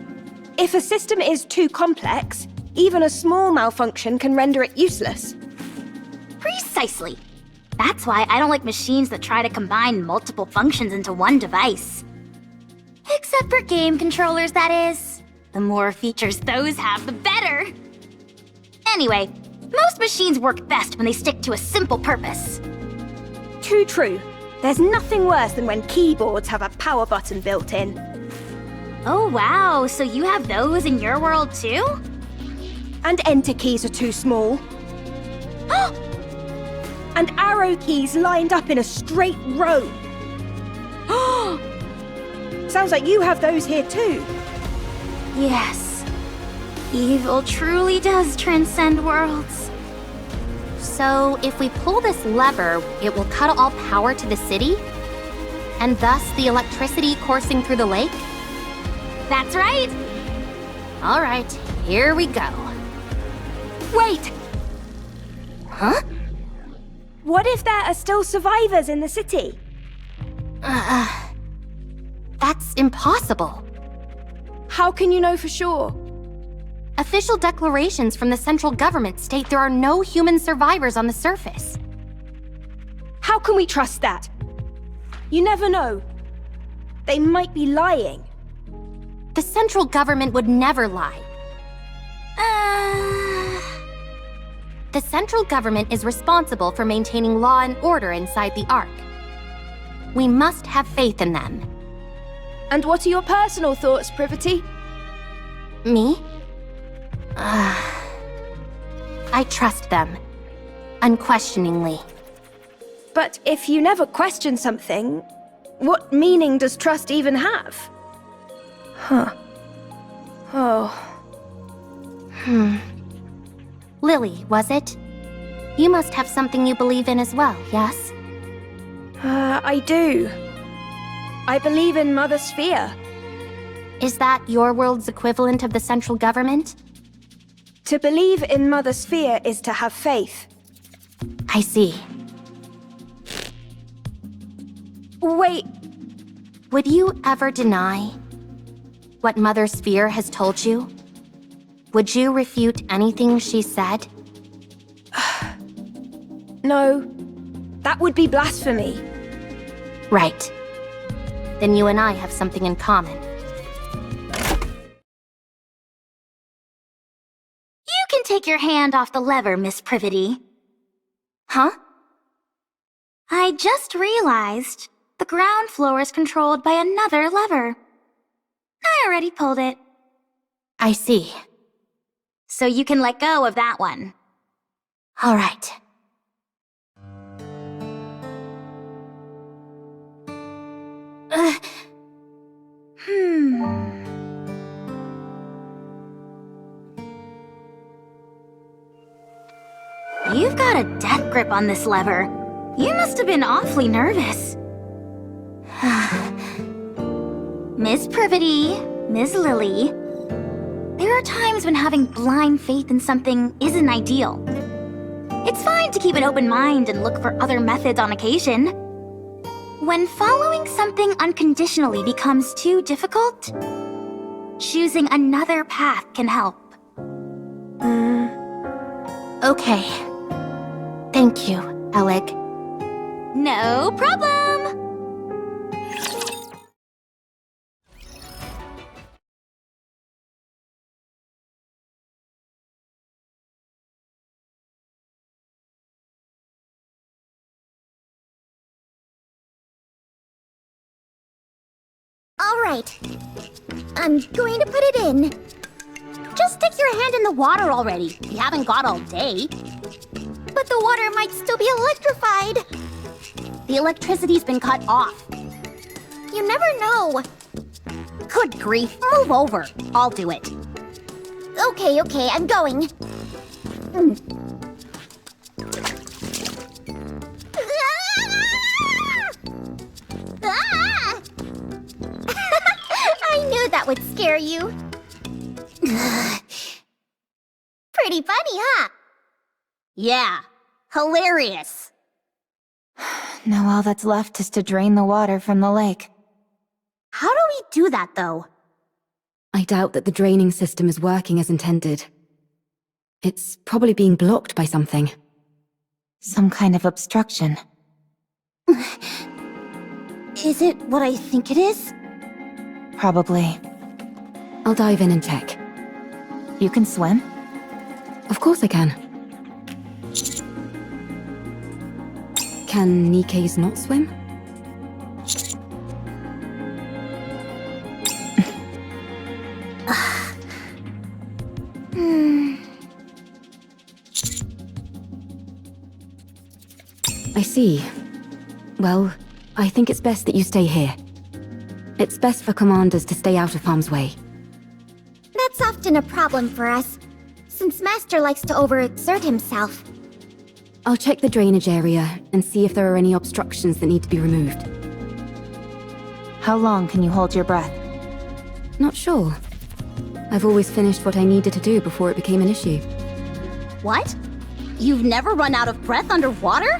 If a system is too complex, even a small malfunction can render it useless. Precisely. That's why I don't like machines that try to combine multiple functions into one device. Except for game controllers, that is. The more features those have, the better. Anyway, most machines work best when they stick to a simple purpose. Too true. There's nothing worse than when keyboards have a power button built in. Oh wow, so you have those in your world too? And enter keys are too small. And arrow keys lined up in a straight row. Sounds like you have those here too. Yes. Evil truly does transcend worlds. So, if we pull this lever, it will cut all power to the city? And thus the electricity coursing through the lake? That's right. All right, here we go. Wait! Huh? What if there are still survivors in the city? That's impossible. How can you know for sure? Official declarations from the central government state there are no human survivors on the surface. How can we trust that? You never know. They might be lying. The central government would never lie. The central government is responsible for maintaining law and order inside the Ark. We must have faith in them. And what are your personal thoughts, Privity? Me? I trust them. Unquestioningly. But if you never question something, what meaning does trust even have? Huh. Oh. Lily, was it? You must have something you believe in as well, yes? I do. I believe in Mother Sphere. Is that your world's equivalent of the central government? To believe in Mother Sphere is to have faith. I see. Wait, Would you ever deny what Mother Sphere has told you? Would you refute anything she said? no. That would be blasphemy. Right. Then you and I have something in common. You can take your hand off the lever, Miss Privity. Huh? I just realized the ground floor is controlled by another lever. I already pulled it. I see. So you can let go of that one. All right. You've got a death grip on this lever. You must have been awfully nervous. Miss Privity, Ms. Lily, there are times when having blind faith in something isn't ideal. It's fine to keep an open mind and look for other methods on occasion. When following something unconditionally becomes too difficult, choosing another path can help. Okay. Thank you, Alec. No problem! All right. I'm going to put it in. Just stick your hand in the water already. You haven't got all day. But the water might still be electrified. The electricity's been cut off. You never know. Good grief, move over. I'll do it. Okay, I'm going. Ah! I knew that would scare you. Pretty funny, huh? Yeah, hilarious. Now all that's left is to drain the water from the lake. How do we do that, though? I doubt that the draining system is working as intended. It's probably being blocked by something. Some kind of obstruction. Is it what I think it is? Probably. I'll dive in and check. You can swim? Of course I can. Can NIKKEs not swim? I see. Well, I think it's best that you stay here. It's best for commanders to stay out of harm's way. That's often a problem for us, since Master likes to overexert himself. I'll check the drainage area and see if there are any obstructions that need to be removed. How long can you hold your breath? Not sure. I've always finished what I needed to do before it became an issue. What? You've never run out of breath underwater?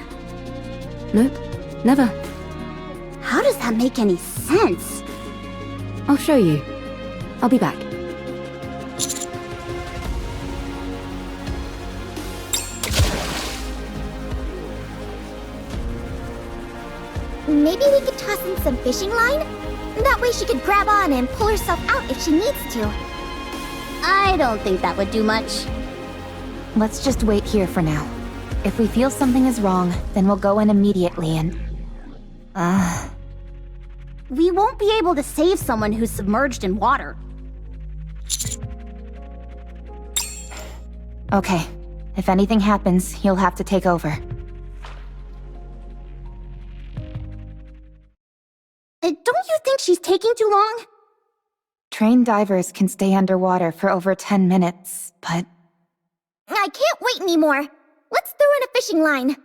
Nope, never. How does that make any sense? I'll show you. I'll be back. Maybe we could toss in some fishing line? That way she could grab on and pull herself out if she needs to. I don't think that would do much. Let's just wait here for now. If we feel something is wrong, then we'll go in immediately and... We won't be able to save someone who's submerged in water. Okay. If anything happens, you'll have to take over. Don't you think she's taking too long? Trained divers can stay underwater for over 10 minutes, but... I can't wait anymore. Let's throw in a fishing line.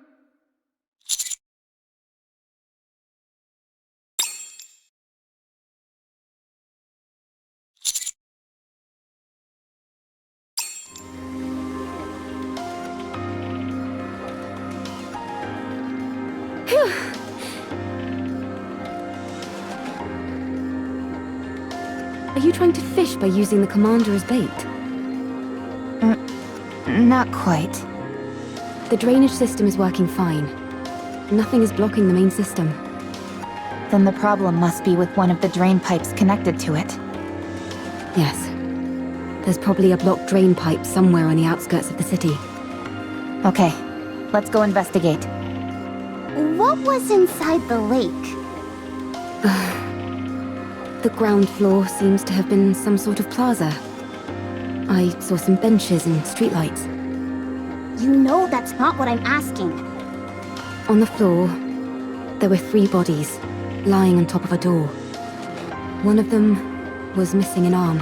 Are you trying to fish by using the commander as bait? Not quite. The drainage system is working fine. Nothing is blocking the main system. Then the problem must be with one of the drain pipes connected to it. Yes. There's probably a blocked drain pipe somewhere on the outskirts of the city. Okay, let's go investigate. What was inside the lake? The ground floor seems to have been some sort of plaza. I saw some benches and streetlights. You know that's not what I'm asking. On the floor, there were 3 bodies, lying on top of a door. One of them was missing an arm.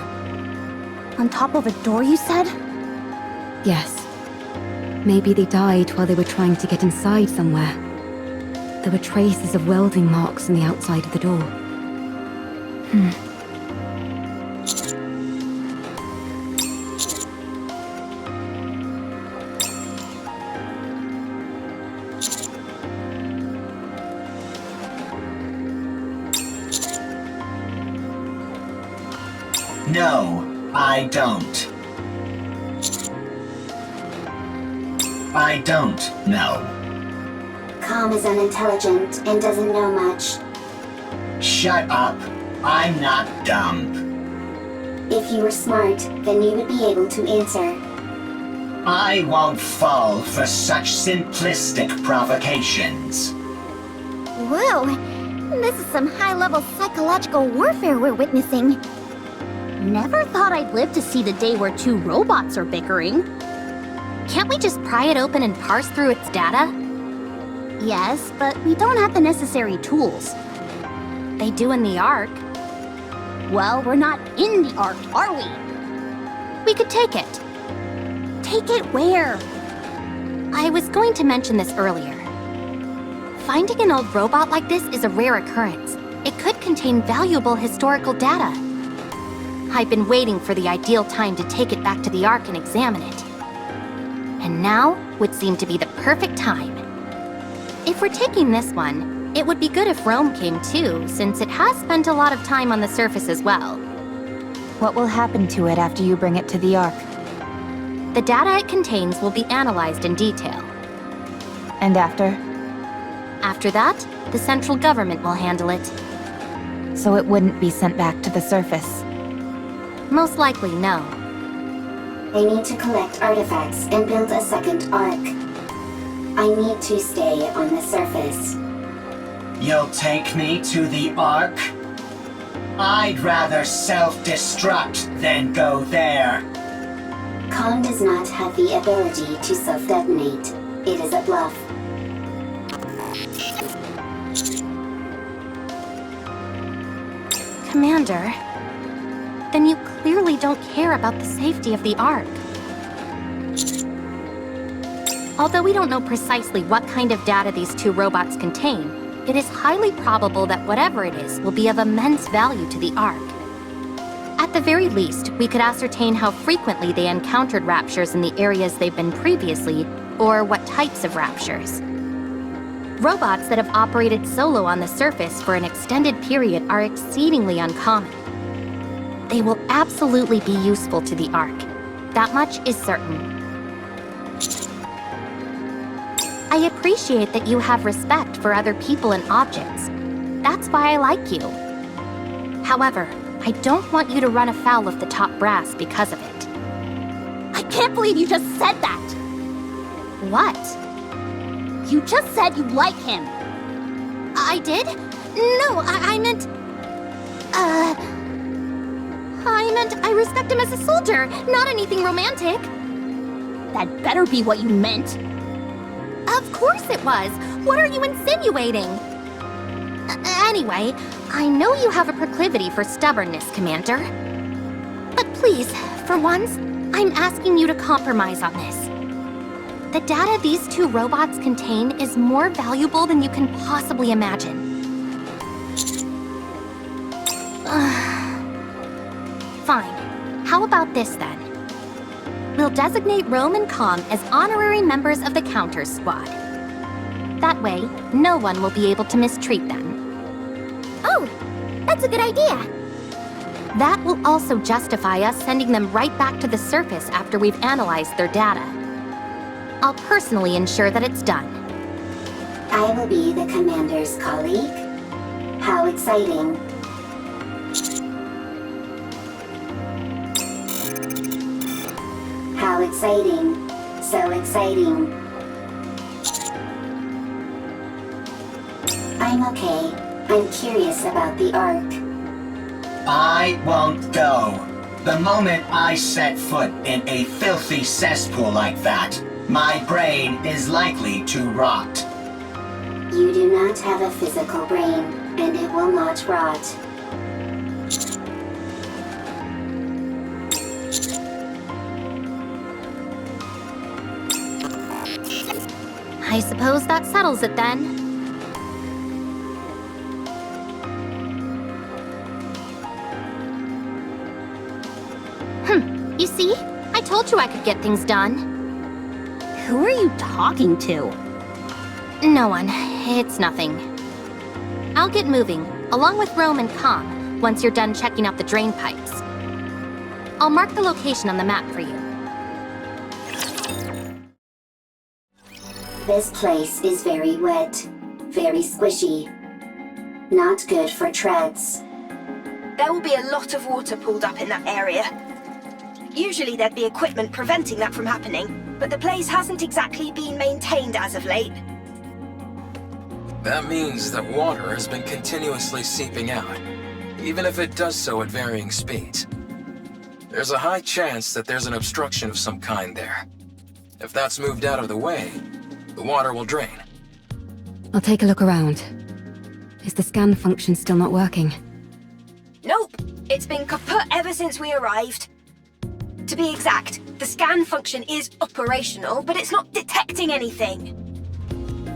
On top of a door, you said? Yes. Maybe they died while they were trying to get inside somewhere. There were traces of welding marks on the outside of the door. No, I don't. I don't know. Calm is unintelligent and doesn't know much. Shut up. I'm not dumb. If you were smart, then you would be able to answer. I won't fall for such simplistic provocations. Whoa, this is some high-level psychological warfare we're witnessing. Never thought I'd live to see the day where 2 robots are bickering. Can't we just pry it open and parse through its data? Yes, but we don't have the necessary tools. They do in the Ark. Well, we're not in the Ark, are we? We could take it. Take it where? I was going to mention this earlier. Finding an old robot like this is a rare occurrence. It could contain valuable historical data. I've been waiting for the ideal time to take it back to the Ark and examine it. And now would seem to be the perfect time. If we're taking this one, it would be good if Rome came too, since it has spent a lot of time on the surface as well. What will happen to it after you bring it to the Ark? The data it contains will be analyzed in detail. And after? After that, the central government will handle it. So it wouldn't be sent back to the surface? Most likely, no. They need to collect artifacts and build a second Ark. I need to stay on the surface. You'll take me to the Ark? I'd rather self-destruct than go there. Khan does not have the ability to self-detonate. It is a bluff. Commander, then you clearly don't care about the safety of the Ark. Although we don't know precisely what kind of data these 2 robots contain, it is highly probable that whatever it is will be of immense value to the Ark. At the very least, we could ascertain how frequently they encountered raptures in the areas they've been previously, or what types of raptures. Robots that have operated solo on the surface for an extended period are exceedingly uncommon. They will absolutely be useful to the Ark. That much is certain. I appreciate that you have respect for other people and objects. That's why I like you. However, I don't want you to run afoul of the top brass because of it. I can't believe you just said that! What? You just said you like him! I did? No, I meant I respect him as a soldier, not anything romantic. That better be what you meant. Of course it was. What are you insinuating? Anyway, I know you have a proclivity for stubbornness, Commander. But please, for once, I'm asking you to compromise on this. The data these two robots contain is more valuable than you can possibly imagine. Fine. How about this then? We'll designate Rome and Com as honorary members of the Counters Squad. That way, no one will be able to mistreat them. Oh, that's a good idea. That will also justify us sending them right back to the surface after we've analyzed their data. I'll personally ensure that it's done. I will be the commander's colleague? How exciting. How exciting. So exciting. I'm okay. I'm curious about the Ark. I won't go. The moment I set foot in a filthy cesspool like that, my brain is likely to rot. You do not have a physical brain, and it will not rot. I suppose that settles it then. You see? I told you I could get things done. Who are you talking to? No one. It's nothing. I'll get moving, along with Rome and Com, once you're done checking out the drain pipes. I'll mark the location on the map for you. This place is very wet, very squishy. Not good for treads. There will be a lot of water pooled up in that area. Usually there'd be equipment preventing that from happening, but the place hasn't exactly been maintained as of late. That means that water has been continuously seeping out, even if it does so at varying speeds. There's a high chance that there's an obstruction of some kind there. If that's moved out of the way, the water will drain. I'll take a look around. Is the scan function still not working? Nope, it's been kaput ever since we arrived. To be exact, the scan function is operational, but it's not detecting anything.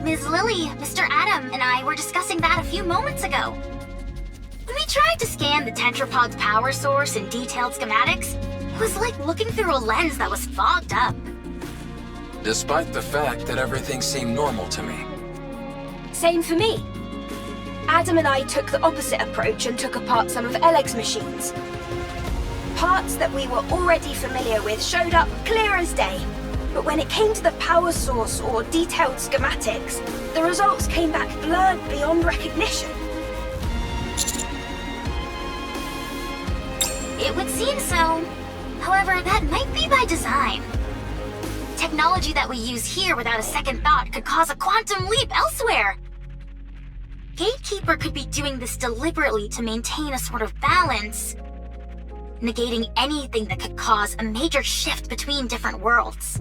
Ms. Lily, Mr. Adam, and I were discussing that a few moments ago. When we tried to scan the tetrapod's power source in detailed schematics, it was like looking through a lens that was fogged up. Despite the fact that everything seemed normal to me. Same for me. Adam and I took the opposite approach and took apart some of Eleg's machines. Parts that we were already familiar with showed up clear as day. But when it came to the power source or detailed schematics, the results came back blurred beyond recognition. It would seem so. However, that might be by design. Technology that we use here without a second thought could cause a quantum leap elsewhere. Gatekeeper could be doing this deliberately to maintain a sort of balance, negating anything that could cause a major shift between different worlds.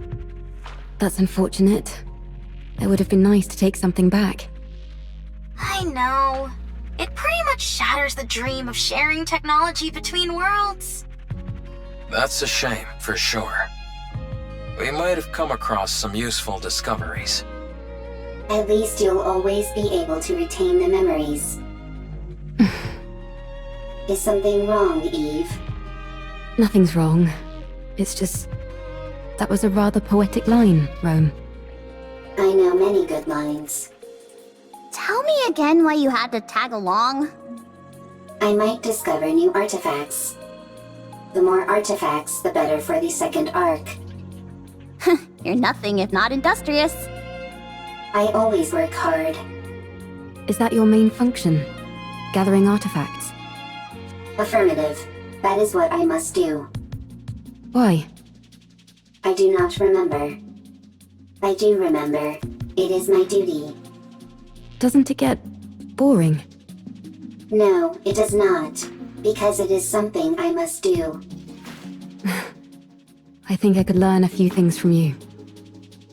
That's unfortunate. It would have been nice to take something back. I know. It pretty much shatters the dream of sharing technology between worlds. That's a shame, for sure. We might have come across some useful discoveries. At least you'll always be able to retain the memories. Is something wrong, Eve? Nothing's wrong. It's just... that was a rather poetic line, Rome. I know many good lines. Tell me again why you had to tag along. I might discover new artifacts. The more artifacts, the better for the second arc. You're nothing if not industrious. I always work hard. Is that your main function? Gathering artifacts? Affirmative. That is what I must do. Why? I do not remember. I do remember. It is my duty. Doesn't it get boring? No, it does not. Because it is something I must do. I think I could learn a few things from you.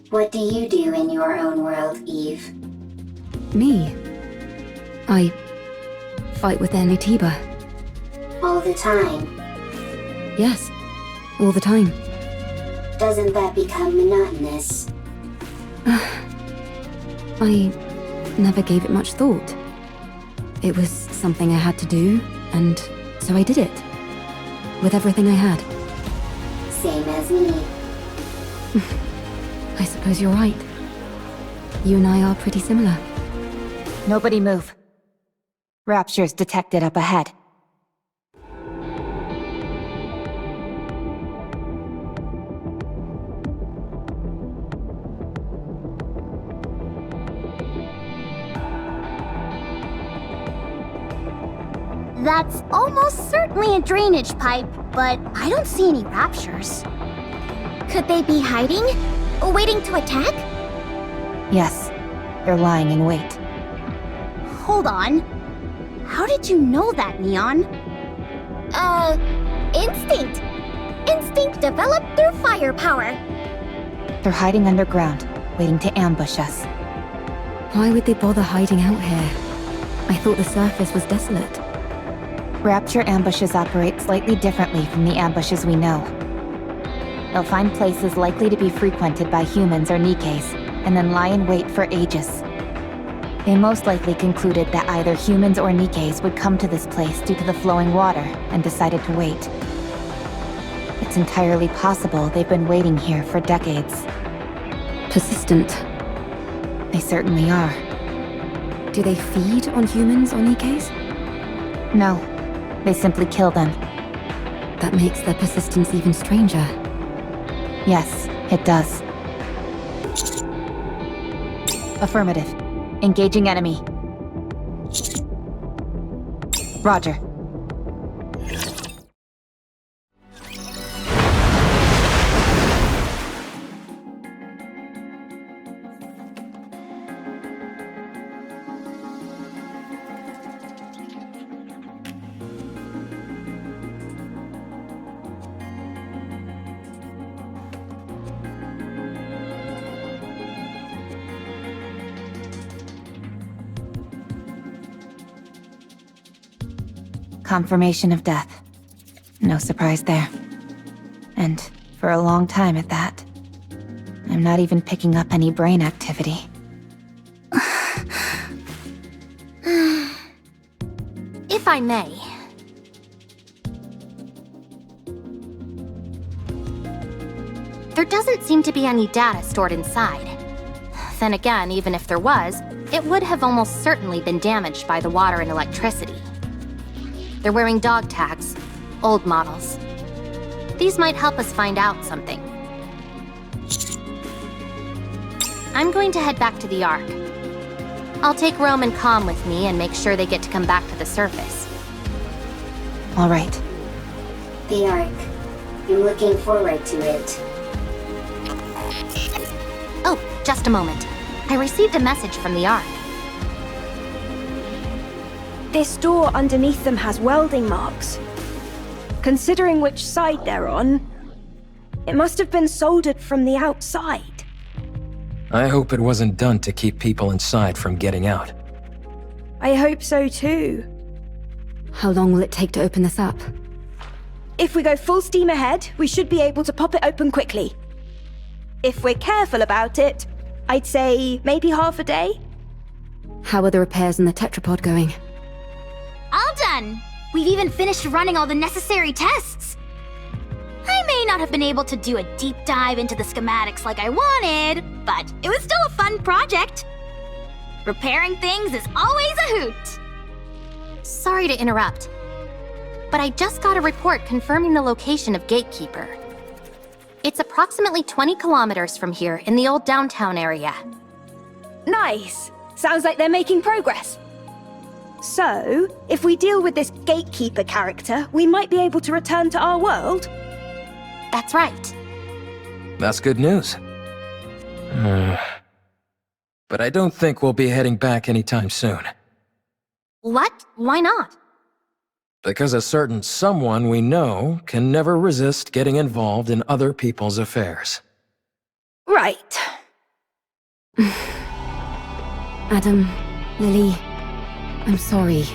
What do you do in your own world, Eve? Me? I fight with NIKKE. All the time. Yes, all the time. Doesn't that become monotonous? I never gave it much thought. It was something I had to do, and so I did it. With everything I had. Same as me. I suppose you're right. You and I are pretty similar. Nobody move. Raptures detected up ahead. That's almost certainly a drainage pipe, but I don't see any raptures. Could they be hiding? Waiting to attack? Yes, they're lying in wait. Hold on. How did you know that, Neon? Instinct. Instinct developed through firepower. They're hiding underground, waiting to ambush us. Why would they bother hiding out here? I thought the surface was desolate. Rapture ambushes operate slightly differently from the ambushes we know. They'll find places likely to be frequented by humans or NIKKEs, and then lie in wait for ages. They most likely concluded that either humans or NIKKEs would come to this place due to the flowing water, and decided to wait. It's entirely possible they've been waiting here for decades. Persistent. They certainly are. Do they feed on humans or NIKKEs? No, they simply kill them. That makes their persistence even stranger. Yes, it does. Affirmative. Engaging enemy. Roger. Confirmation of death. No surprise there. And for a long time at that. I'm not even picking up any brain activity. If I may. There doesn't seem to be any data stored inside. Then again, even if there was, it would have almost certainly been damaged by the water and electricity. They're wearing dog tags, old models. These might help us find out something. I'm going to head back to the Ark. I'll take Rome and Com with me and make sure they get to come back to the surface. All right. The Ark. I'm looking forward to it. Oh, just a moment. I received a message from the Ark. This door underneath them has welding marks. Considering which side they're on, it must have been soldered from the outside. I hope it wasn't done to keep people inside from getting out. I hope so too. How long will it take to open this up? If we go full steam ahead, we should be able to pop it open quickly. If we're careful about it, I'd say maybe half a day. How are the repairs in the tetrapod going? All done! We've even finished running all the necessary tests! I may not have been able to do a deep dive into the schematics like I wanted, but it was still a fun project. Repairing things is always a hoot! Sorry to interrupt, but I just got a report confirming the location of Gatekeeper. It's approximately 20 kilometers from here in the old downtown area. Nice! Sounds like they're making progress. So, if we deal with this gatekeeper character, we might be able to return to our world? That's right. That's good news. But I don't think we'll be heading back anytime soon. What? Why not? Because a certain someone we know can never resist getting involved in other people's affairs. Right. Adam, Lily, I'm sorry,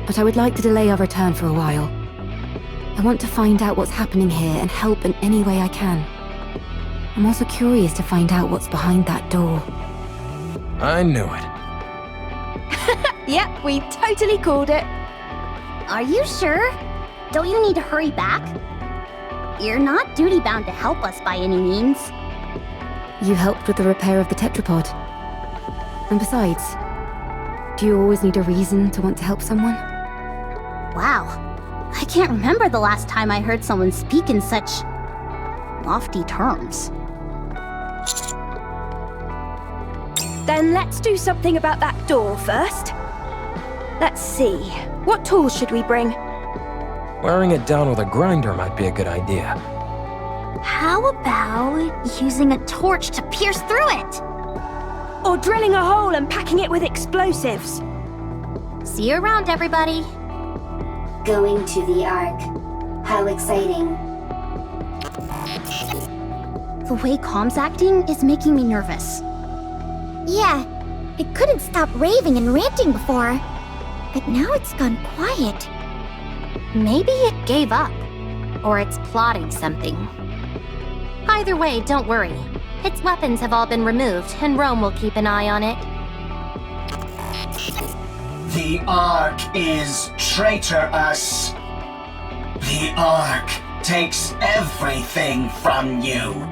but I would like to delay our return for a while. I want to find out what's happening here and help in any way I can. I'm also curious to find out what's behind that door. I knew it. Yep, we totally called it. Are you sure? Don't you need to hurry back? You're not duty-bound to help us by any means. You helped with the repair of the tetrapod. And besides, do you always need a reason to want to help someone? Wow. I can't remember the last time I heard someone speak in such lofty terms. Then let's do something about that door first. Let's see. What tools should we bring? Wearing it down with a grinder might be a good idea. How about using a torch to pierce through it? Or drilling a hole and packing it with explosives? See you around, everybody. Going to the Ark. How exciting. The way Com's acting is making me nervous. Yeah, it couldn't stop raving and ranting before. But now it's gone quiet. Maybe it gave up. Or it's plotting something. Either way, don't worry. Its weapons have all been removed, and Rome will keep an eye on it. The Ark is traitorous. The Ark takes everything from you.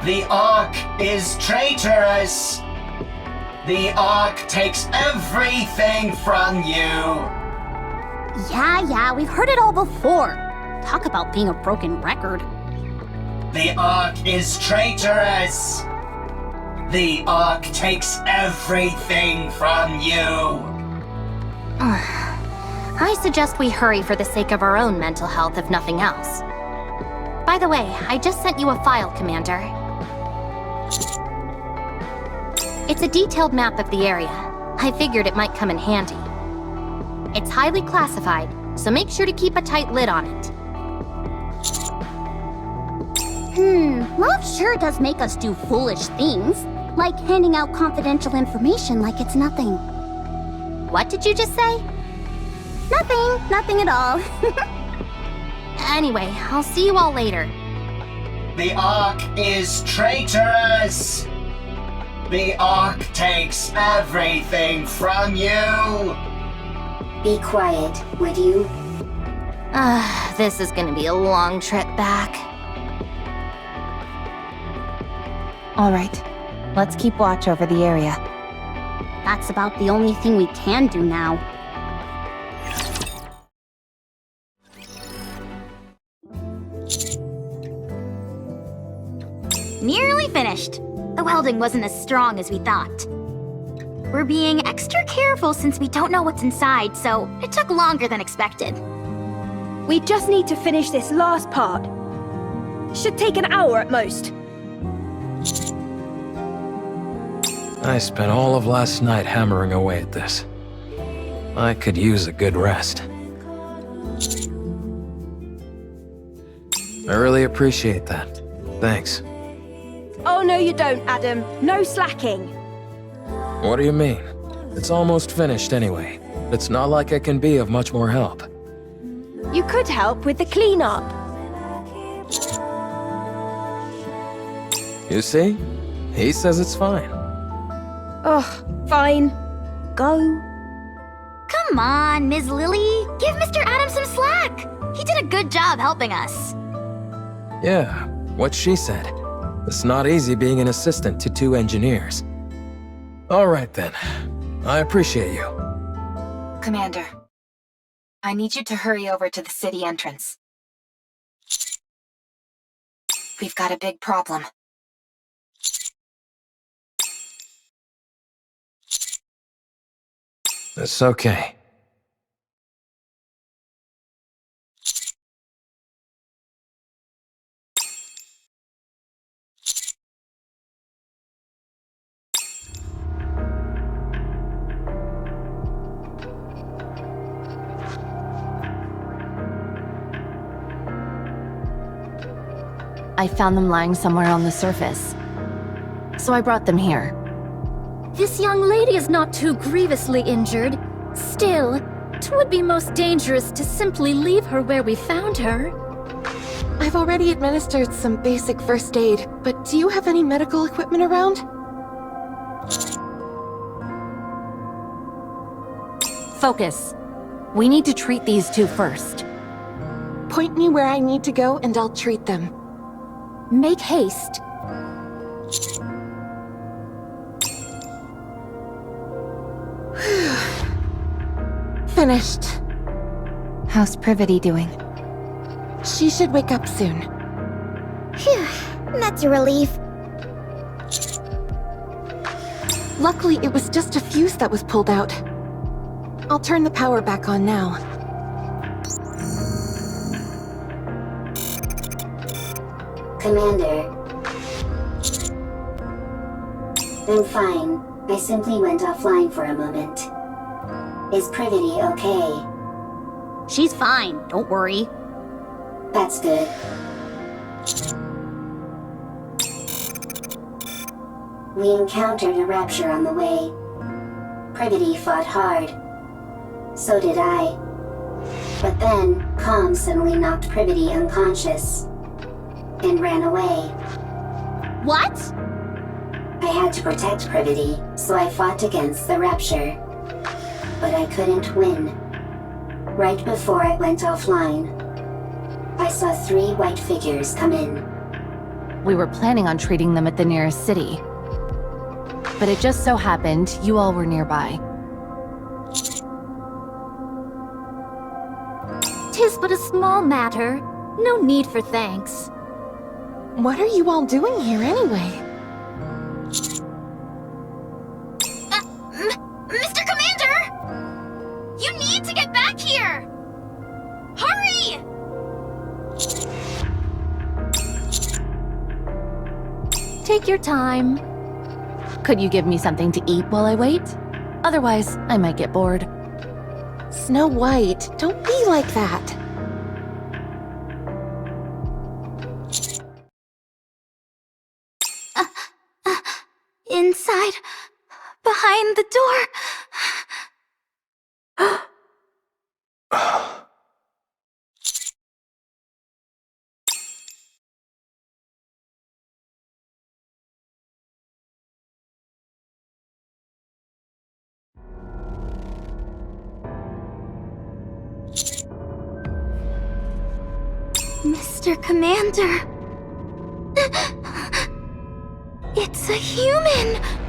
The Ark is traitorous. The Ark takes everything from you. Yeah, we've heard it all before. Talk about being a broken record. The Ark is traitorous. The Ark takes everything from you. I suggest we hurry for the sake of our own mental health, if nothing else. By the way, I just sent you a file, Commander. It's a detailed map of the area. I figured it might come in handy. It's highly classified, so make sure to keep a tight lid on it. Love sure does make us do foolish things, like handing out confidential information like it's nothing. What did you just say? Nothing at all. Anyway, I'll see you all later. The Ark is traitorous. The Ark takes everything from you. Be quiet, would you? This is gonna be a long trip back. All right, let's keep watch over the area. That's about the only thing we can do now. Nearly finished. The welding wasn't as strong as we thought. We're being extra careful since we don't know what's inside, so it took longer than expected. We just need to finish this last part. Should take an hour at most. I spent all of last night hammering away at this. I could use a good rest. I really appreciate that. Thanks. Oh, no you don't, Adam. No slacking. What do you mean? It's almost finished anyway. It's not like I can be of much more help. You could help with the cleanup. You see? He says it's fine. Ugh, fine. Go. Come on, Ms. Lily. Give Mr. Adams some slack. He did a good job helping us. Yeah, what she said. It's not easy being an assistant to two engineers. All right then. I appreciate you. Commander, I need you to hurry over to the city entrance. We've got a big problem. It's okay. I found them lying somewhere on the surface. So I brought them here. This young lady is not too grievously injured. Still, it would be most dangerous to simply leave her where we found her. I've already administered some basic first aid, but do you have any medical equipment around? Focus. We need to treat these two first. Point me where I need to go and I'll treat them. Make haste. Finished. How's Privity doing? She should wake up soon. Phew, that's a relief. Luckily, it was just a fuse that was pulled out. I'll turn the power back on now. Commander. I'm fine. I simply went offline for a moment. Is Privity okay? She's fine, don't worry. That's good. We encountered a rapture on the way. Privity fought hard. So did I. But then, Calm suddenly knocked Privity unconscious and ran away. What? I had to protect Privity, so I fought against the rapture. But I couldn't win. Right before I went offline, I saw 3 white figures come in. We were planning on treating them at the nearest city. But it just so happened you all were nearby. 'Tis but a small matter. No need for thanks. What are you all doing here anyway? Mr. Commander! You need to get back here! Hurry! Take your time. Could you give me something to eat while I wait? Otherwise, I might get bored. Snow White, don't be like that. Inside, behind the door. Mr. Commander. It's a human!